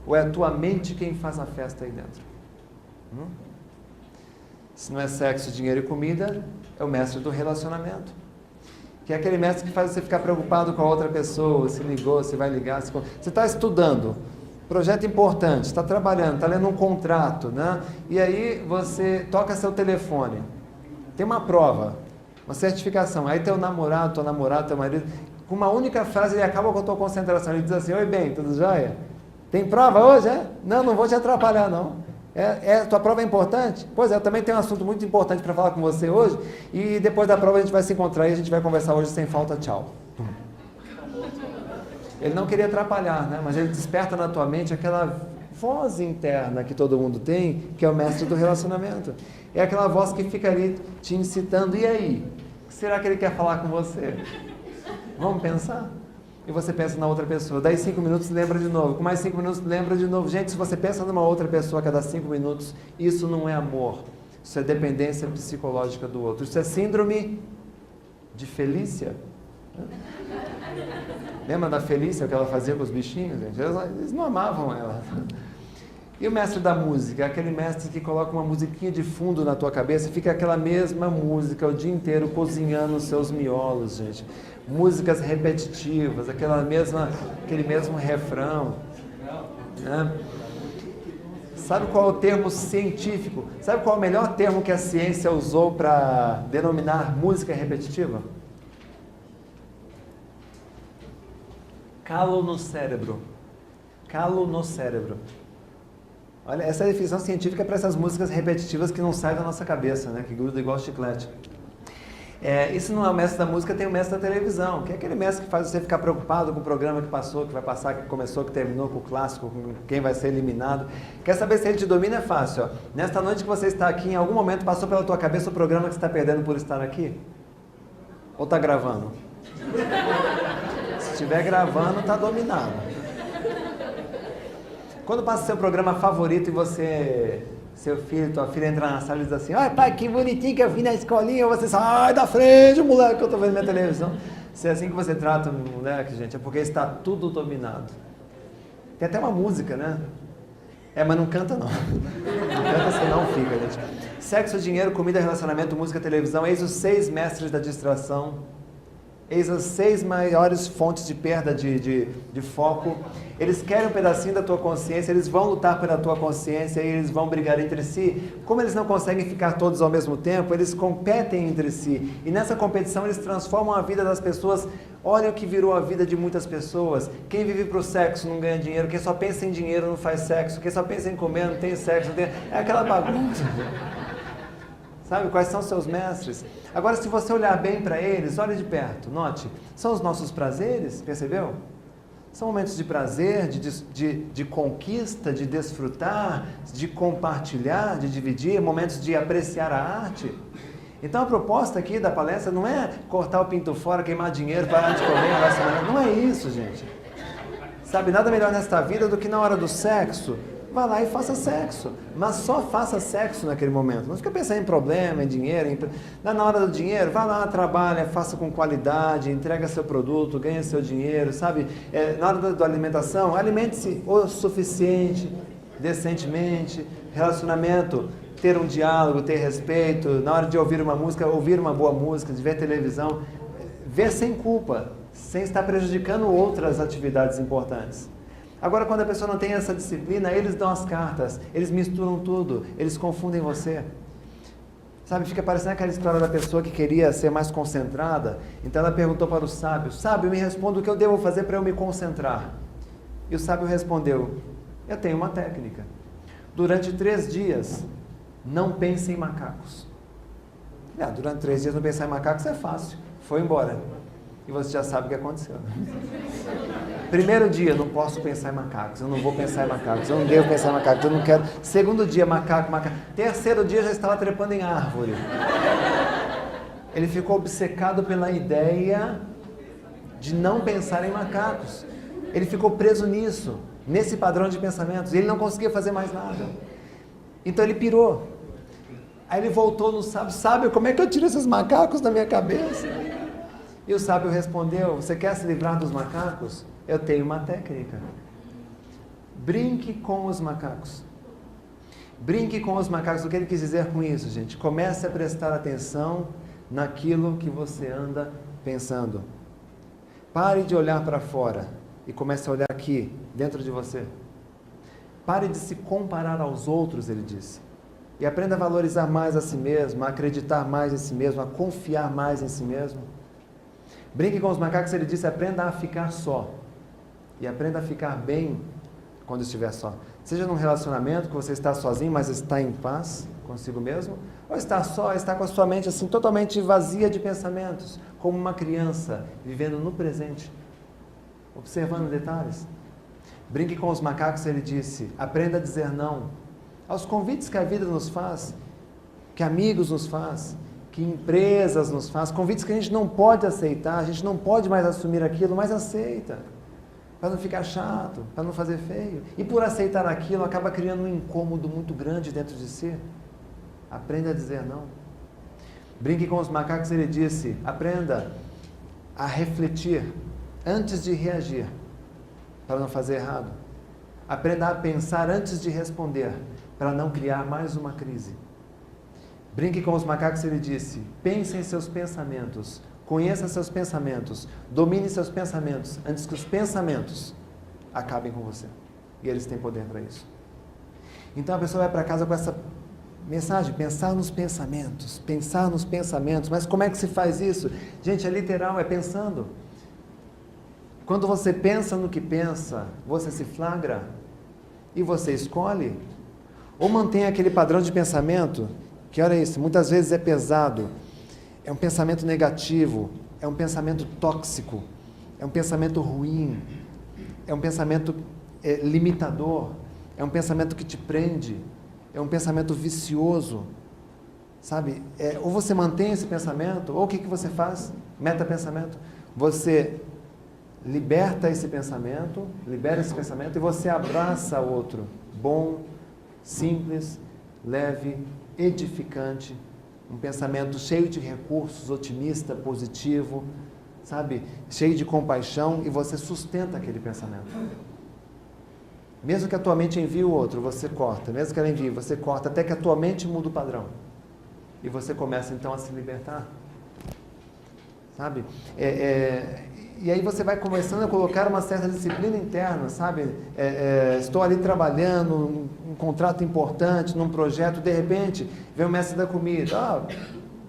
Speaker 2: ou é a tua mente quem faz a festa aí dentro? Se não é sexo, dinheiro e comida, é o mestre do relacionamento. Que é aquele mestre que faz você ficar preocupado com a outra pessoa, se ligou, se vai ligar. Você está estudando, projeto importante, está trabalhando, está lendo um contrato, né? E aí você toca seu telefone, tem uma prova, uma certificação, aí teu namorado, tua namorada, teu marido, Com uma única frase ele acaba com a tua concentração. Ele diz assim: oi, bem, tudo jóia? Tem prova hoje, é? Não, não vou te atrapalhar, não. Tua prova é importante? Pois é, eu também tenho um assunto muito importante para falar com você hoje, e depois da prova a gente vai se encontrar e a gente vai conversar hoje sem falta, tchau. Ele não queria atrapalhar, né? Mas ele desperta na tua mente aquela voz interna que todo mundo tem, que é o mestre do relacionamento. É aquela voz que fica ali te incitando. E aí? O que será que ele quer falar com você? Vamos pensar? E você pensa na outra pessoa. Daí 5 minutos, lembra de novo. Com mais 5 minutos, lembra de novo. Gente, se você pensa numa outra pessoa a cada 5 minutos, isso não é amor. Isso é dependência psicológica do outro. Isso é síndrome de Felícia. Lembra da Felícia, o que ela fazia com os bichinhos, gente? Eles não amavam ela. E o mestre da música? Aquele mestre que coloca uma musiquinha de fundo na tua cabeça e fica aquela mesma música o dia inteiro cozinhando os seus miolos, gente. Músicas repetitivas, aquele mesmo refrão. Né? Sabe qual é o termo científico? Sabe qual é o melhor termo que a ciência usou para denominar música repetitiva? Calo no cérebro. Calo no cérebro. Olha, essa é a definição científica para essas músicas repetitivas que não saem da nossa cabeça, né? Que gruda igual chiclete. Isso não é o mestre da música, tem o mestre da televisão, que é aquele mestre que faz você ficar preocupado com o programa que passou, que vai passar, que começou, que terminou, com o clássico, com quem vai ser eliminado. Quer saber se ele te domina? É fácil. Ó. Nesta noite que você está aqui, em algum momento passou pela tua cabeça o programa que você está perdendo por estar aqui? Ou está gravando? Se estiver gravando, está dominado. Quando passa seu programa favorito e seu filho, tua filha entra na sala e diz assim: ai pai, que bonitinho que eu vi na escolinha, você sai da frente, moleque, que eu estou vendo minha televisão. Se é assim que você trata o moleque, gente, é porque está tudo dominado. Tem até uma música, né? Mas não canta não. Não canta, senão fica, gente. Sexo, dinheiro, comida, relacionamento, música, televisão, eis os 6 mestres da distração. Eis as 6 maiores fontes de perda de foco. Eles querem um pedacinho da tua consciência, eles vão lutar pela tua consciência e eles vão brigar entre si. Como eles não conseguem ficar todos ao mesmo tempo, eles competem entre si. E nessa competição eles transformam a vida das pessoas. Olha o que virou a vida de muitas pessoas. Quem vive para o sexo não ganha dinheiro, quem só pensa em dinheiro não faz sexo, quem só pensa em comer não tem sexo. É aquela bagunça. Sabe quais são seus mestres? Agora, se você olhar bem para eles, olhe de perto, note, são os nossos prazeres, percebeu? São momentos de prazer, de conquista, de desfrutar, de compartilhar, de dividir, momentos de apreciar a arte. Então a proposta aqui da palestra não é cortar o pinto fora, queimar dinheiro, parar de comer, relacionamento. Não é isso, gente. Sabe, nada melhor nesta vida do que na hora do sexo. Vá lá e faça sexo, mas só faça sexo naquele momento. Não fica pensando em problema, em dinheiro. Na hora do dinheiro, vá lá, trabalha, faça com qualidade, entrega seu produto, ganha seu dinheiro, sabe? Na hora da alimentação, alimente-se o suficiente, decentemente. Relacionamento, ter um diálogo, ter respeito. Na hora de ouvir uma música, ouvir uma boa música, de ver televisão. Ver sem culpa, sem estar prejudicando outras atividades importantes. Agora, quando a pessoa não tem essa disciplina, eles dão as cartas, eles misturam tudo, eles confundem você. Sabe, fica parecendo aquela história da pessoa que queria ser mais concentrada, então ela perguntou para o sábio: sábio, me responda o que eu devo fazer para eu me concentrar. E o sábio respondeu: eu tenho uma técnica. Durante 3 dias, não pense em macacos. Durante 3 dias não pensar em macacos é fácil, foi embora. E você já sabe o que aconteceu. Primeiro dia, não posso pensar em macacos, eu não vou pensar em macacos, eu não devo pensar em macacos, eu não quero. Segundo dia, macaco. Terceiro dia, já estava trepando em árvore. Ele ficou obcecado pela ideia de não pensar em macacos. Ele ficou preso nisso, nesse padrão de pensamentos, e ele não conseguia fazer mais nada. Então ele pirou. Aí ele voltou no sábio: sábio, como é que eu tiro esses macacos da minha cabeça? E o sábio respondeu: você quer se livrar dos macacos? Eu tenho uma técnica. Brinque com os macacos. Brinque com os macacos. O que ele quis dizer com isso, gente? Comece a prestar atenção naquilo que você anda pensando. Pare de olhar para fora e comece a olhar aqui, dentro de você. Pare de se comparar aos outros, ele disse. E aprenda a valorizar mais a si mesmo, a acreditar mais em si mesmo, a confiar mais em si mesmo. Brinque com os macacos, ele disse, aprenda a ficar só. E aprenda a ficar bem quando estiver só. Seja num relacionamento que você está sozinho, mas está em paz consigo mesmo, ou está só, está com a sua mente assim totalmente vazia de pensamentos, como uma criança vivendo no presente, observando detalhes. Brinque com os macacos, ele disse, aprenda a dizer não aos convites que a vida nos faz, que amigos nos faz, que empresas nos faz, convites que a gente não pode aceitar, a gente não pode mais assumir aquilo, mas aceita, para não ficar chato, para não fazer feio. E por aceitar aquilo, acaba criando um incômodo muito grande dentro de si. Aprenda a dizer não. Brinque com os macacos, ele disse, aprenda a refletir antes de reagir, para não fazer errado. Aprenda a pensar antes de responder, para não criar mais uma crise. Brinque com os macacos, ele disse, pense em seus pensamentos, conheça seus pensamentos, domine seus pensamentos, antes que os pensamentos acabem com você. E eles têm poder para isso. Então a pessoa vai para casa com essa mensagem, pensar nos pensamentos, mas como é que se faz isso? Gente, é literal, é pensando. Quando você pensa no que pensa, você se flagra e você escolhe, ou mantém aquele padrão de pensamento, que olha isso, muitas vezes é pesado, é um pensamento negativo, é um pensamento tóxico, é um pensamento ruim, é um pensamento limitador, é um pensamento que te prende, é um pensamento vicioso, sabe? Ou você mantém esse pensamento, ou o que você faz? Metapensamento. Você liberta esse pensamento, libera esse pensamento e você abraça outro, bom, simples, leve, edificante, um pensamento cheio de recursos, otimista, positivo, sabe? Cheio de compaixão, e você sustenta aquele pensamento. Mesmo que a tua mente envie o outro, você corta. Mesmo que ela envie, você corta, até que a tua mente muda o padrão. E você começa então a se libertar. Sabe? E aí você vai começando a colocar uma certa disciplina interna, sabe? Estou ali trabalhando, um contrato importante, num projeto, de repente, vem o mestre da comida.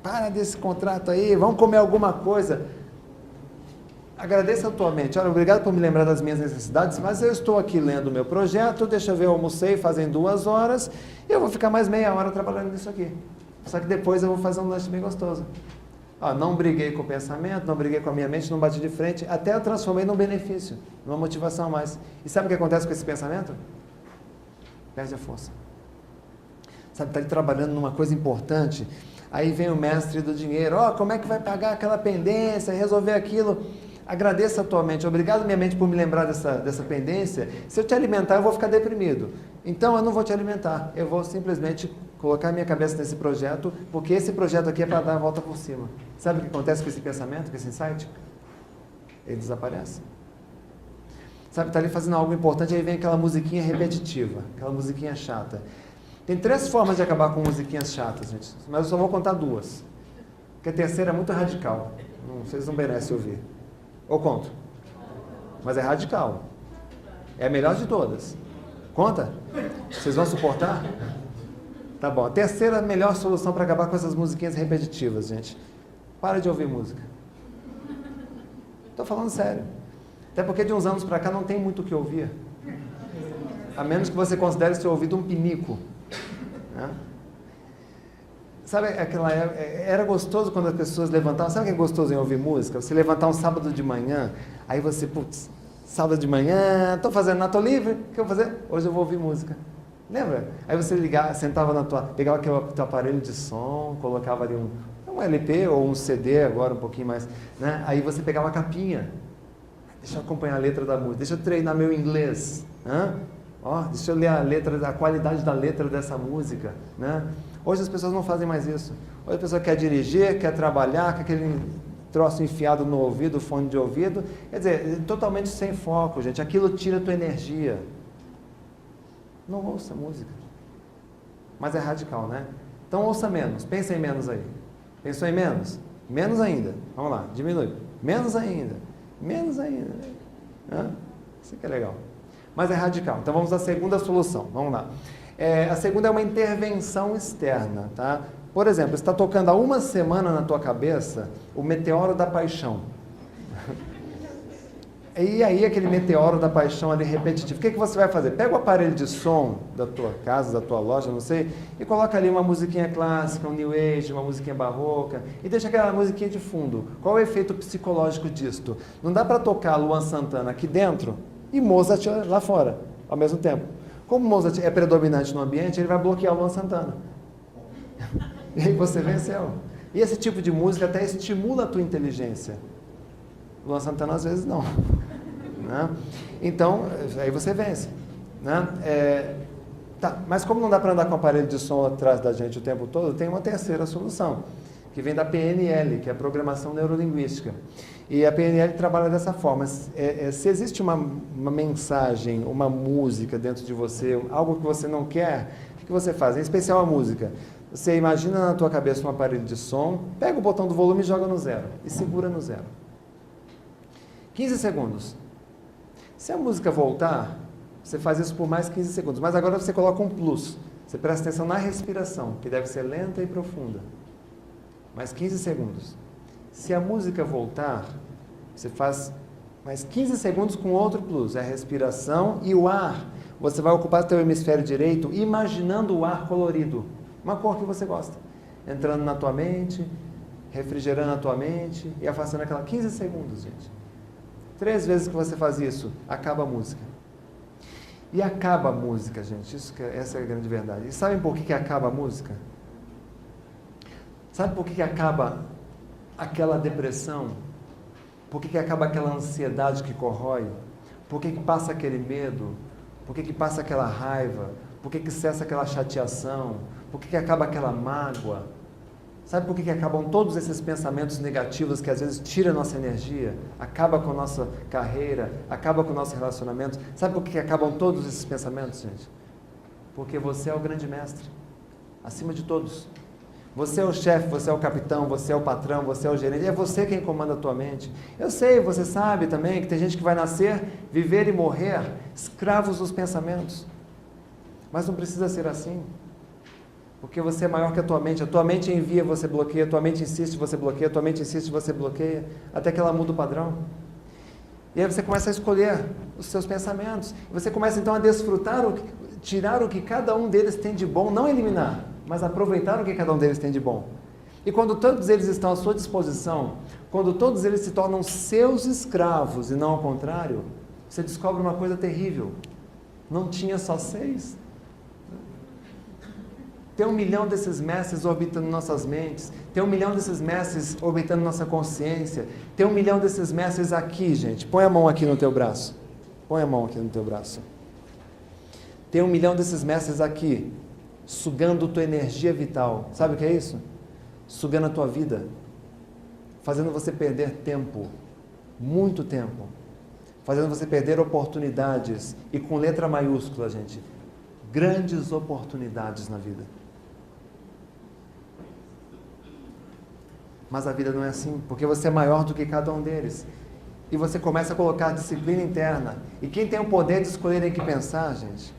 Speaker 2: Para desse contrato aí, vamos comer alguma coisa. Agradeça a tua mente. Olha, obrigado por me lembrar das minhas necessidades, mas eu estou aqui lendo o meu projeto, deixa eu ver, eu almocei, fazem 2 horas, e eu vou ficar mais meia hora trabalhando nisso aqui. Só que depois eu vou fazer um lanche bem gostoso. Não briguei com o pensamento, não briguei com a minha mente, não bati de frente, até eu transformei num benefício, numa motivação a mais. E sabe o que acontece com esse pensamento? Perde a força. Sabe, está ali trabalhando numa coisa importante, aí vem o mestre do dinheiro, como é que vai pagar aquela pendência, resolver aquilo? Agradeça a tua mente. Obrigado, minha mente, por me lembrar dessa pendência. Se eu te alimentar, eu vou ficar deprimido. Então, eu não vou te alimentar. Eu vou simplesmente colocar minha cabeça nesse projeto, porque esse projeto aqui é para dar a volta por cima. Sabe o que acontece com esse pensamento, com esse insight? Ele desaparece. Sabe, está ali fazendo algo importante, aí vem aquela musiquinha repetitiva, aquela musiquinha chata. Tem 3 formas de acabar com musiquinhas chatas, gente. Mas eu só vou contar 2. Porque a terceira é muito radical. Vocês não merecem ouvir. Ou conto? Mas é radical. É a melhor de todas. Conta? Vocês vão suportar? Tá bom. A terceira melhor solução para acabar com essas musiquinhas repetitivas, gente. Para de ouvir música. Estou falando sério. Até porque de uns anos para cá não tem muito o que ouvir. A menos que você considere seu ouvido um pinico. Né? Sabe, era gostoso quando as pessoas levantavam. Sabe o que é gostoso em ouvir música? Você levantar um sábado de manhã, aí você, sábado de manhã, estou fazendo nada, estou livre, o que eu vou fazer? Hoje eu vou ouvir música. Lembra? Aí você sentava pegava aquele teu aparelho de som, colocava ali um LP ou um CD, agora um pouquinho mais, né? Aí você pegava a capinha. Deixa eu acompanhar a letra da música, deixa eu treinar meu inglês. Deixa eu ler a qualidade da letra dessa música, né? Hoje as pessoas não fazem mais isso. Hoje a pessoa quer dirigir, quer trabalhar, quer aquele troço enfiado no ouvido, fone de ouvido. Quer dizer, totalmente sem foco, gente. Aquilo tira a tua energia. Não ouça música. Mas é radical, né? Então ouça menos, pensa em menos aí. Pensou em menos? Menos ainda. Vamos lá, diminui. Menos ainda. Menos ainda. Isso que é legal. Mas é radical. Então vamos à segunda solução. Vamos lá. A segunda é uma intervenção externa, tá? Por exemplo, está tocando há 1 semana na tua cabeça o Meteoro da Paixão. E aí aquele meteoro da paixão ali repetitivo. O que você vai fazer? Pega o aparelho de som da tua casa, da tua loja, não sei, e coloca ali uma musiquinha clássica, um New Age, uma musiquinha barroca, e deixa aquela musiquinha de fundo. Qual é o efeito psicológico disto? Não dá para tocar Luan Santana aqui dentro e Mozart lá fora, ao mesmo tempo. Como Mozart é predominante no ambiente, ele vai bloquear o Luan Santana. E aí você venceu. E esse tipo de música até estimula a tua inteligência. Luan Santana às vezes não. Né? Então, aí você vence. Né? Tá, mas como não dá para andar com o aparelho de som atrás da gente o tempo todo, tem uma terceira solução, que vem da PNL, que é a Programação Neurolinguística. E a PNL trabalha dessa forma. Se existe uma mensagem, uma música dentro de você, algo que você não quer, o que você faz? Em especial a música. Você imagina na tua cabeça um aparelho de som, pega o botão do volume e joga no zero. E segura no zero. 15 segundos. Se a música voltar, você faz isso por mais 15 segundos. Mas agora você coloca um plus. Você presta atenção na respiração, que deve ser lenta e profunda. Mais 15 segundos. Se a música voltar, você faz mais 15 segundos com outro plus. É a respiração e o ar. Você vai ocupar o teu hemisfério direito imaginando o ar colorido. Uma cor que você gosta. Entrando na tua mente, refrigerando a tua mente e afastando aquela 15 segundos, gente. 3 vezes que você faz isso, acaba a música. E acaba a música, gente. Essa é a grande verdade. E sabem por que acaba a música? Sabe por que acaba aquela depressão? Por que acaba aquela ansiedade que corrói? Por que passa aquele medo? Por que passa aquela raiva? Por que cessa aquela chateação? Por que acaba aquela mágoa? Sabe por que acabam todos esses pensamentos negativos que às vezes tiram a nossa energia, acaba com a nossa carreira, acaba com o nosso relacionamento? Sabe por que acabam todos esses pensamentos, gente? Porque você é o grande mestre, acima de todos. Você é o chefe, você é o capitão, você é o patrão, você é o gerente, é você quem comanda a tua mente. Eu sei, você sabe também que tem gente que vai nascer, viver e morrer escravos dos pensamentos. Mas não precisa ser assim. Porque você é maior que a tua mente envia, você bloqueia, a tua mente insiste, você bloqueia, a tua mente insiste, você bloqueia, até que ela muda o padrão. E aí você começa a escolher os seus pensamentos. Você começa então a desfrutar, tirar o que cada um deles tem de bom, não eliminar, mas aproveitar o que cada um deles tem de bom. E quando todos eles estão à sua disposição, quando todos eles se tornam seus escravos e não ao contrário, você descobre uma coisa terrível. Não tinha só 6. Tem 1 milhão desses mestres orbitando nossas mentes. Tem 1 milhão desses mestres orbitando nossa consciência. Tem 1 milhão desses mestres aqui, gente. Põe a mão aqui no teu braço. Põe a mão aqui no teu braço. Tem 1 milhão desses mestres aqui, sugando tua energia vital. Sabe o que é isso? Sugando a tua vida. Fazendo você perder tempo. Muito tempo. Fazendo você perder oportunidades. E com letra maiúscula, gente. Grandes oportunidades na vida. Mas a vida não é assim, porque você é maior do que cada um deles. E você começa a colocar disciplina interna. E quem tem o poder de escolher em que pensar, gente,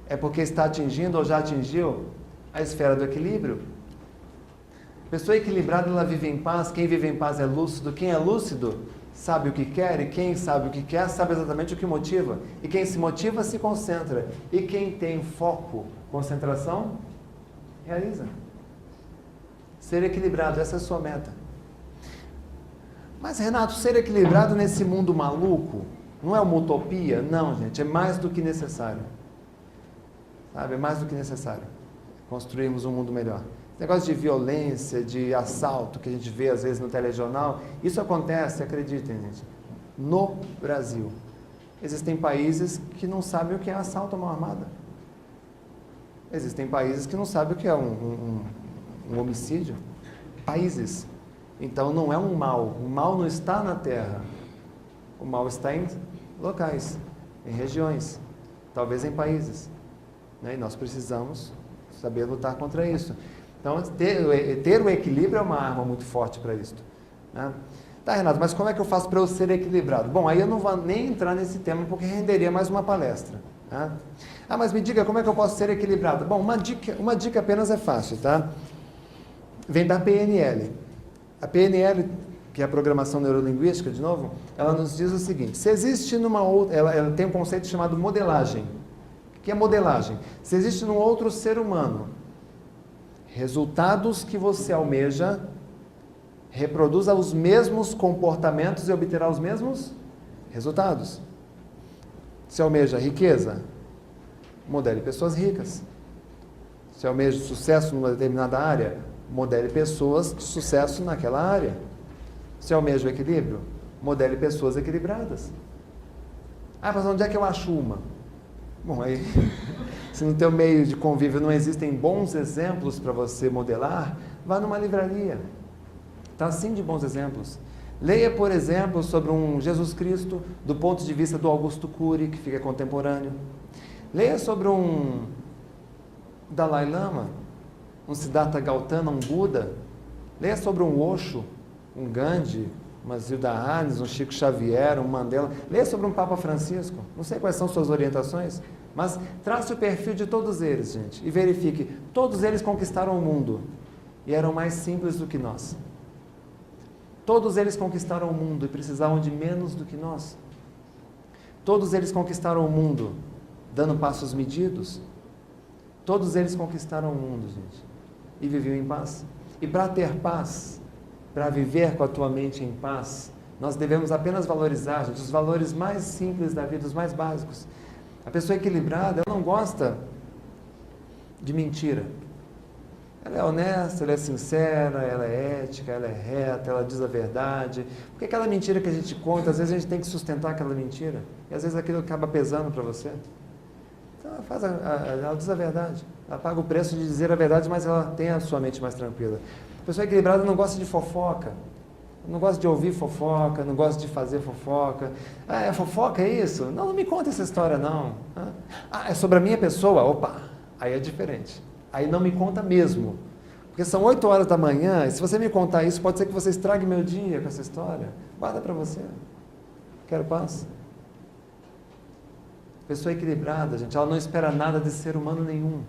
Speaker 2: é porque está atingindo ou já atingiu a esfera do equilíbrio. Pessoa equilibrada, ela vive em paz. Quem vive em paz é lúcido. Quem é lúcido sabe o que quer. E quem sabe o que quer sabe exatamente o que motiva. E quem se motiva se concentra. E quem tem foco, concentração, realiza. Ser equilibrado, essa é a sua meta. Mas, Renato, ser equilibrado nesse mundo maluco não é uma utopia? Não, gente, é mais do que necessário. Sabe, é mais do que necessário. Construirmos um mundo melhor. Esse negócio de violência, de assalto, que a gente vê às vezes no telejornal, isso acontece, acreditem, gente, no Brasil. Existem países que não sabem o que é assalto à mão armada. Existem países que não sabem o que é um homicídio. Países. Então não é um mal. O mal não está na terra. O mal está em locais, em regiões, talvez em países. Né? E nós precisamos saber lutar contra isso. Então, ter o equilíbrio é uma arma muito forte para isso. Né? Tá, Renato, mas como é que eu faço para eu ser equilibrado? Bom, aí eu não vou nem entrar nesse tema, porque renderia mais uma palestra. Tá? Ah, mas me diga, como é que eu posso ser equilibrado? Bom, uma dica apenas é fácil, tá? Vem da PNL. A PNL, que é a programação neurolinguística, de novo, ela nos diz o seguinte: se existe numa outra, ela tem um conceito chamado modelagem. O que é modelagem? Se existe num outro ser humano resultados que você almeja, reproduza os mesmos comportamentos e obterá os mesmos resultados. Se almeja riqueza, modele pessoas ricas. Se almeja sucesso numa determinada área, modele pessoas de sucesso naquela área. Se almeja o equilíbrio, modele pessoas equilibradas. Ah, mas onde é que eu acho uma? Bom, aí, se no teu meio de convívio não existem bons exemplos para você modelar, vá numa livraria. Está assim de bons exemplos. Leia, por exemplo, sobre um Jesus Cristo do ponto de vista do Augusto Cury, que fica contemporâneo. Leia sobre um Dalai Lama, um Siddhartha Gautama, um Buda. Leia sobre um Osho, um Gandhi, uma Zilda Arnes, um Chico Xavier, um Mandela. Leia sobre um Papa Francisco. Não sei quais são suas orientações, mas trace o perfil de todos eles, gente, e verifique. Todos eles conquistaram o mundo e eram mais simples do que nós. Todos eles conquistaram o mundo e precisavam de menos do que nós. Todos eles conquistaram o mundo dando passos medidos. Todos eles conquistaram o mundo, gente, e viviam em paz. E para ter paz, para viver com a tua mente em paz, nós devemos apenas valorizar, gente, os valores mais simples da vida, os mais básicos. A pessoa equilibrada, ela não gosta de mentira. Ela é honesta, ela é sincera, ela é ética, ela é reta, ela diz a verdade. Porque aquela mentira que a gente conta, às vezes a gente tem que sustentar aquela mentira. E às vezes aquilo acaba pesando para você. Então ela diz a verdade. Ela paga o preço de dizer a verdade, mas ela tem a sua mente mais tranquila. A pessoa equilibrada não gosta de fofoca. Não gosta de ouvir fofoca, não gosta de fazer fofoca. Ah, é fofoca, é isso? Não, não me conta essa história, não. Ah, é sobre a minha pessoa? Opa, aí é diferente. Aí não me conta mesmo. Porque são 8 horas da manhã, e se você me contar isso, pode ser que você estrague meu dia com essa história. Guarda para você. Quero paz. Pessoa equilibrada, gente, ela não espera nada de ser humano nenhum.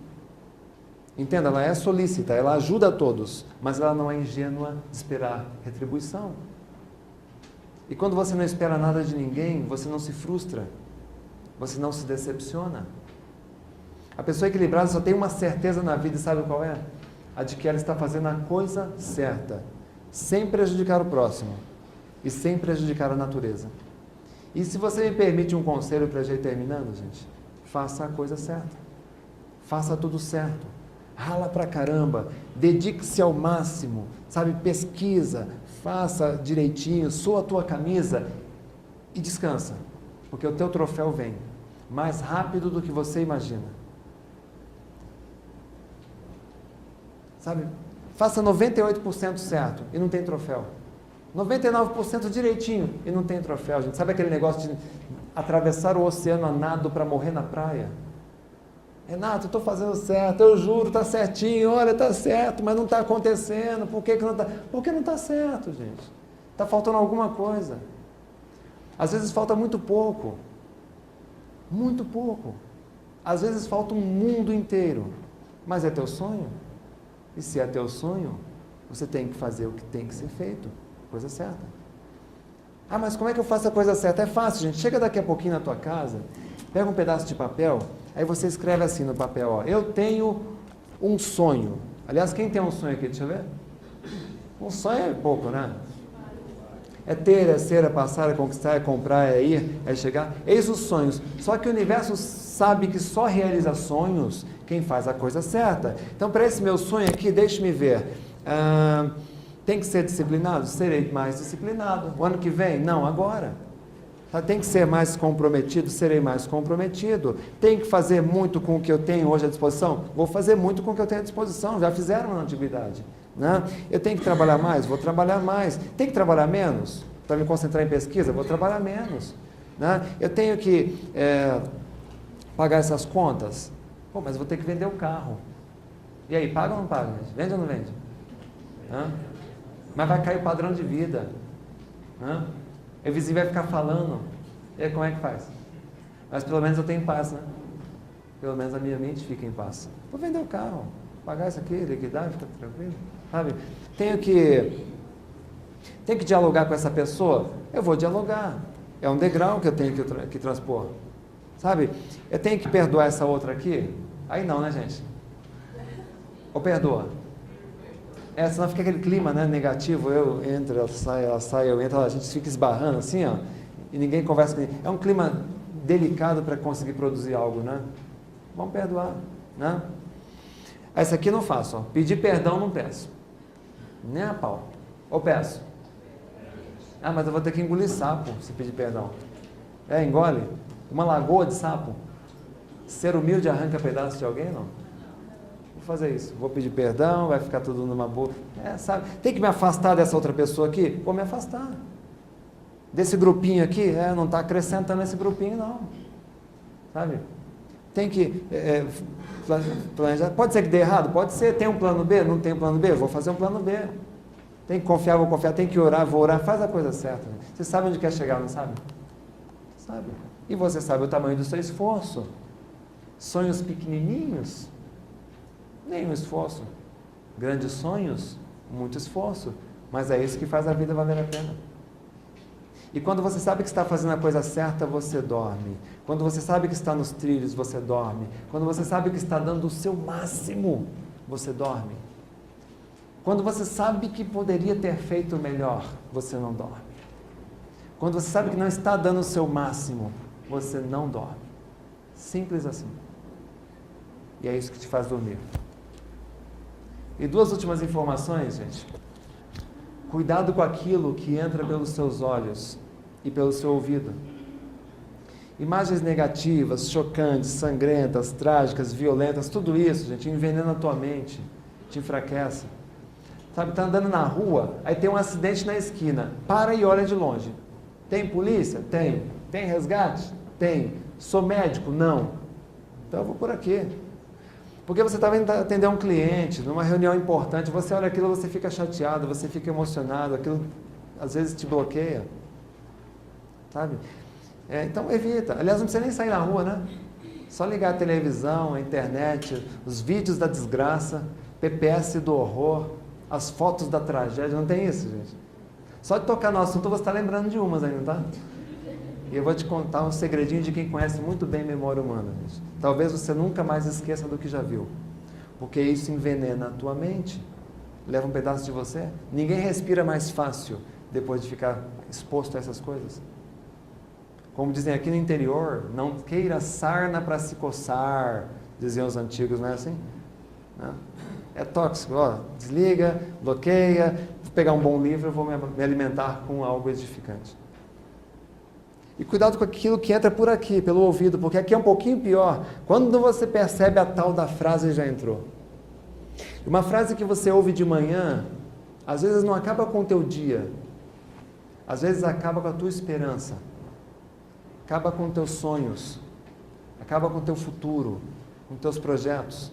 Speaker 2: Entenda, ela é solícita, ela ajuda a todos, mas ela não é ingênua de esperar retribuição. E quando você não espera nada de ninguém, você não se frustra, você não se decepciona. A pessoa equilibrada só tem uma certeza na vida, e sabe qual é? A de que ela está fazendo a coisa certa, sem prejudicar o próximo e sem prejudicar a natureza. E se você me permite um conselho para já ir terminando, gente, faça a coisa certa, faça tudo certo, rala pra caramba, dedique-se ao máximo, sabe, pesquisa, faça direitinho, sua a tua camisa e descansa, porque o teu troféu vem mais rápido do que você imagina. Sabe, faça 98% certo e não tem troféu. 99% direitinho e não tem troféu, gente. Sabe aquele negócio de atravessar o oceano a nado para morrer na praia? Renato, eu estou fazendo certo, eu juro, está certinho, olha, está certo, mas não está acontecendo. Por que não está? Porque não está certo, gente. Está faltando alguma coisa. Às vezes falta muito pouco. Muito pouco. Às vezes falta um mundo inteiro. Mas é teu sonho? E se é teu sonho, você tem que fazer o que tem que ser feito. Coisa certa. Ah, mas como é que eu faço a coisa certa? É fácil, gente. Chega daqui a pouquinho na tua casa, pega um pedaço de papel, aí você escreve assim no papel, ó, eu tenho um sonho. Aliás, quem tem um sonho aqui? Deixa eu ver. Um sonho é pouco, né? É ter, é ser, é passar, é conquistar, é comprar, é ir, é chegar. Eis os sonhos. Só que o universo sabe que só realiza sonhos quem faz a coisa certa. Então, para esse meu sonho aqui, deixe-me ver. Tem que ser disciplinado? Serei mais disciplinado. O ano que vem? Não, agora. Tem que ser mais comprometido? Serei mais comprometido. Tem que fazer muito com o que eu tenho hoje à disposição? Vou fazer muito com o que eu tenho à disposição. Já fizeram na antiguidade. Né? Eu tenho que trabalhar mais? Vou trabalhar mais. Tem que trabalhar menos? Para me concentrar em pesquisa? Vou trabalhar menos. Né? Eu tenho que pagar essas contas? Pô, mas vou ter que vender o carro. E aí, paga ou não paga? Vende ou não vende? Mas vai cair o padrão de vida. E o vizinho vai ficar falando. E aí, como é que faz? Mas pelo menos eu tenho paz, né? Pelo menos a minha mente fica em paz. Vou vender o carro, pagar isso aqui, liquidar, fica tranquilo. Sabe? Tenho que Tem que dialogar com essa pessoa? Eu vou dialogar. É um degrau que eu tenho que transpor. Sabe? Eu tenho que perdoar essa outra aqui? Aí não, né, gente? Ou perdoa? Senão fica aquele clima, né, negativo. Eu entro, ela sai, eu entro, a gente fica esbarrando assim, ó, e ninguém conversa com ninguém. É um clima delicado para conseguir produzir algo, né? Vamos perdoar, né? Essa aqui eu não faço, ó. Pedir perdão não peço. Nem a pau. Ou peço? Ah, mas eu vou ter que engolir sapo se pedir perdão. Engole? Uma lagoa de sapo? Ser humilde arranca pedaço de alguém, não? Vou fazer isso. Vou pedir perdão, vai ficar tudo numa boa. Sabe? Tem que me afastar dessa outra pessoa aqui? Vou me afastar. Desse grupinho aqui? Não está acrescentando esse grupinho, não. Sabe? Tem que planejar. Pode ser que dê errado? Pode ser. Tem um plano B? Não tem um plano B? Vou fazer um plano B. Tem que confiar, vou confiar. Tem que orar, vou orar. Faz a coisa certa. Você sabe onde quer chegar, não sabe? Sabe. E você sabe o tamanho do seu esforço. Sonhos pequenininhos, nenhum esforço. Grandes sonhos, muito esforço. Mas é isso que faz a vida valer a pena. E quando você sabe que está fazendo a coisa certa, você dorme. Quando você sabe que está nos trilhos, você dorme. Quando você sabe que está dando o seu máximo, você dorme. Quando você sabe que poderia ter feito melhor, você não dorme. Quando você sabe que não está dando o seu máximo, você não dorme. Simples assim. E é isso que te faz dormir. E duas últimas informações, gente. Cuidado com aquilo que entra pelos seus olhos e pelo seu ouvido. Imagens negativas, chocantes, sangrentas, trágicas, violentas, tudo isso, gente, envenena a tua mente, te enfraquece. Sabe, tá andando na rua, aí tem um acidente na esquina, para e olha de longe. Tem polícia? Tem. Tem resgate? Tem. Sou médico? Não. Então eu vou por aqui. Porque você está indo atender um cliente, numa reunião importante, você olha aquilo, você fica chateado, você fica emocionado, aquilo às vezes te bloqueia. Sabe? Então evita. Aliás, não precisa nem sair na rua, né? Só ligar a televisão, a internet, os vídeos da desgraça, PPS do horror, as fotos da tragédia, não tem isso, gente? Só de tocar no assunto você está lembrando de umas ainda, tá? E eu vou te contar um segredinho de quem conhece muito bem memória humana, gente. Talvez você nunca mais esqueça do que já viu. Porque isso envenena a tua mente. Leva um pedaço de você. Ninguém respira mais fácil depois de ficar exposto a essas coisas. Como dizem aqui no interior, não queira sarna para se coçar, diziam os antigos, não é assim? Não. É tóxico, ó, desliga, bloqueia, vou pegar um bom livro, eu vou me alimentar com algo edificante. E cuidado com aquilo que entra por aqui, pelo ouvido, porque aqui é um pouquinho pior. Quando você percebe a tal da frase já entrou. Uma frase que você ouve de manhã, às vezes não acaba com o teu dia, às vezes acaba com a tua esperança, acaba com os teus sonhos, acaba com o teu futuro, com teus projetos.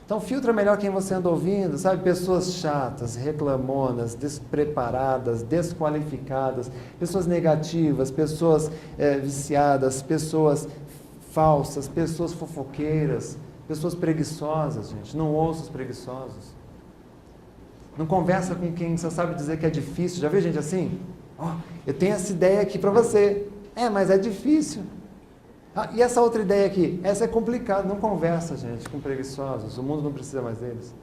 Speaker 2: Então filtra melhor quem você anda ouvindo, sabe? Pessoas chatas, reclamonas, despreparadas, desqualificadas, pessoas negativas, pessoas viciadas, pessoas falsas, pessoas fofoqueiras, pessoas preguiçosas, gente. Não ouça os preguiçosos. Não conversa com quem só sabe dizer que é difícil. Já viu gente assim? Eu tenho essa ideia aqui para você. Mas é difícil. E essa outra ideia aqui? Essa é complicada. Não conversa, gente, com preguiçosos. O mundo não precisa mais deles.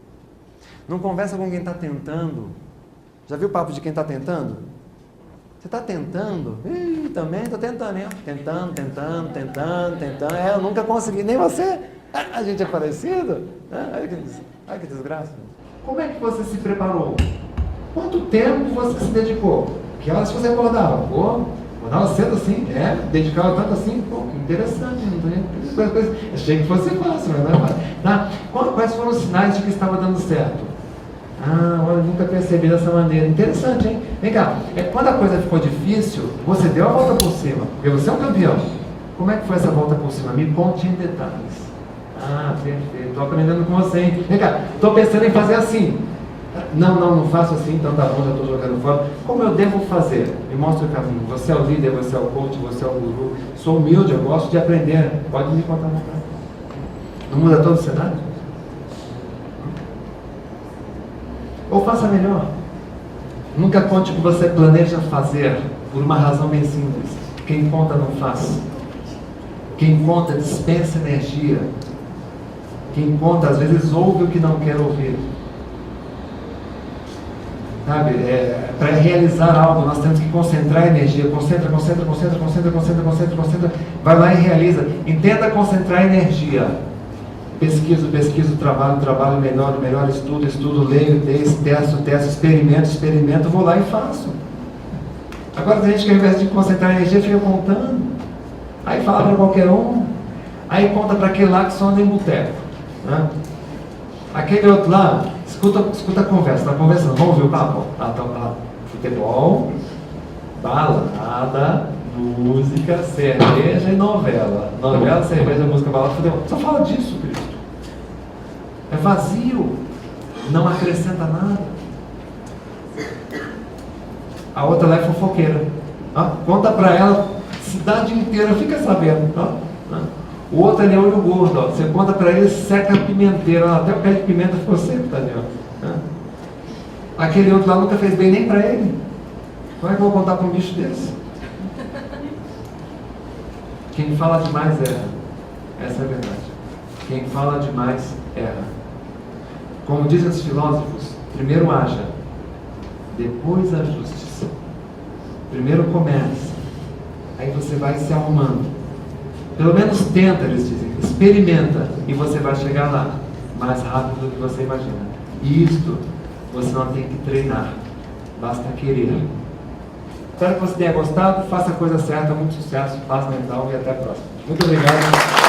Speaker 2: Não conversa com quem está tentando. Já viu o papo de quem está tentando? Você está tentando? Também estou tentando, hein? Tentando. Eu nunca consegui. Nem você. A gente é parecido. Olha que desgraça. Como é que você se preparou? Quanto tempo você se dedicou? Que horas você acordava? Acordava cedo assim, dedicava tanto assim, interessante, achei que fosse fácil, mas não é fácil. Tá? Quais foram os sinais de que estava dando certo? Olha, nunca percebi dessa maneira. Interessante, hein? Vem cá, quando a coisa ficou difícil, você deu a volta por cima, porque você é um campeão. Como é que foi essa volta por cima? Me conte em detalhes. Perfeito, estou aprendendo com você, hein? Vem cá, estou pensando em fazer assim. Não faço assim, então tá bom, já estou jogando fora. Como eu devo fazer? Me mostra o caminho. Você é o líder, você é o coach, você é o guru. Sou humilde, eu gosto de aprender. Pode me contar uma coisa. Não muda todo o cenário? Ou faça melhor. Nunca conte o que você planeja fazer, por uma razão bem simples. Quem conta não faz. Quem conta dispensa energia. Quem conta às vezes ouve o que não quer ouvir. Sabe, para realizar algo nós temos que concentrar energia. Concentra. Vai lá e realiza. Entenda concentrar energia. Pesquiso, trabalho, melhor, estudo, leio, testo, experimento, vou lá e faço. Agora tem gente que ao invés de concentrar energia fica contando. Aí fala para qualquer um. Aí conta para aquele lá que só anda em boteco, né? Aquele outro lá, escuta a conversa, está conversando, vamos ver o papo? Futebol, balada, música, cerveja e novela. Novela, cerveja, música, balada, futebol. Só fala disso, Cristo. É vazio, não acrescenta nada. A outra lá é fofoqueira. Conta para ela, a cidade inteira fica sabendo. O outro ali é olho gordo. Você conta para ele, seca a pimenteira. Até o pé de pimenta ficou seco, tá ali. Aquele outro lá nunca fez bem nem para ele. Como é que eu vou contar para um bicho desse? Quem fala demais erra. Essa é a verdade. Quem fala demais erra. Como dizem os filósofos, primeiro haja, depois ajuste-se. Primeiro comece, aí você vai se arrumando. Pelo menos tenta, eles dizem, experimenta, e você vai chegar lá, mais rápido do que você imagina. E isto, você não tem que treinar, basta querer. Espero que você tenha gostado, faça a coisa certa, muito sucesso, paz mental e até a próxima. Muito obrigado.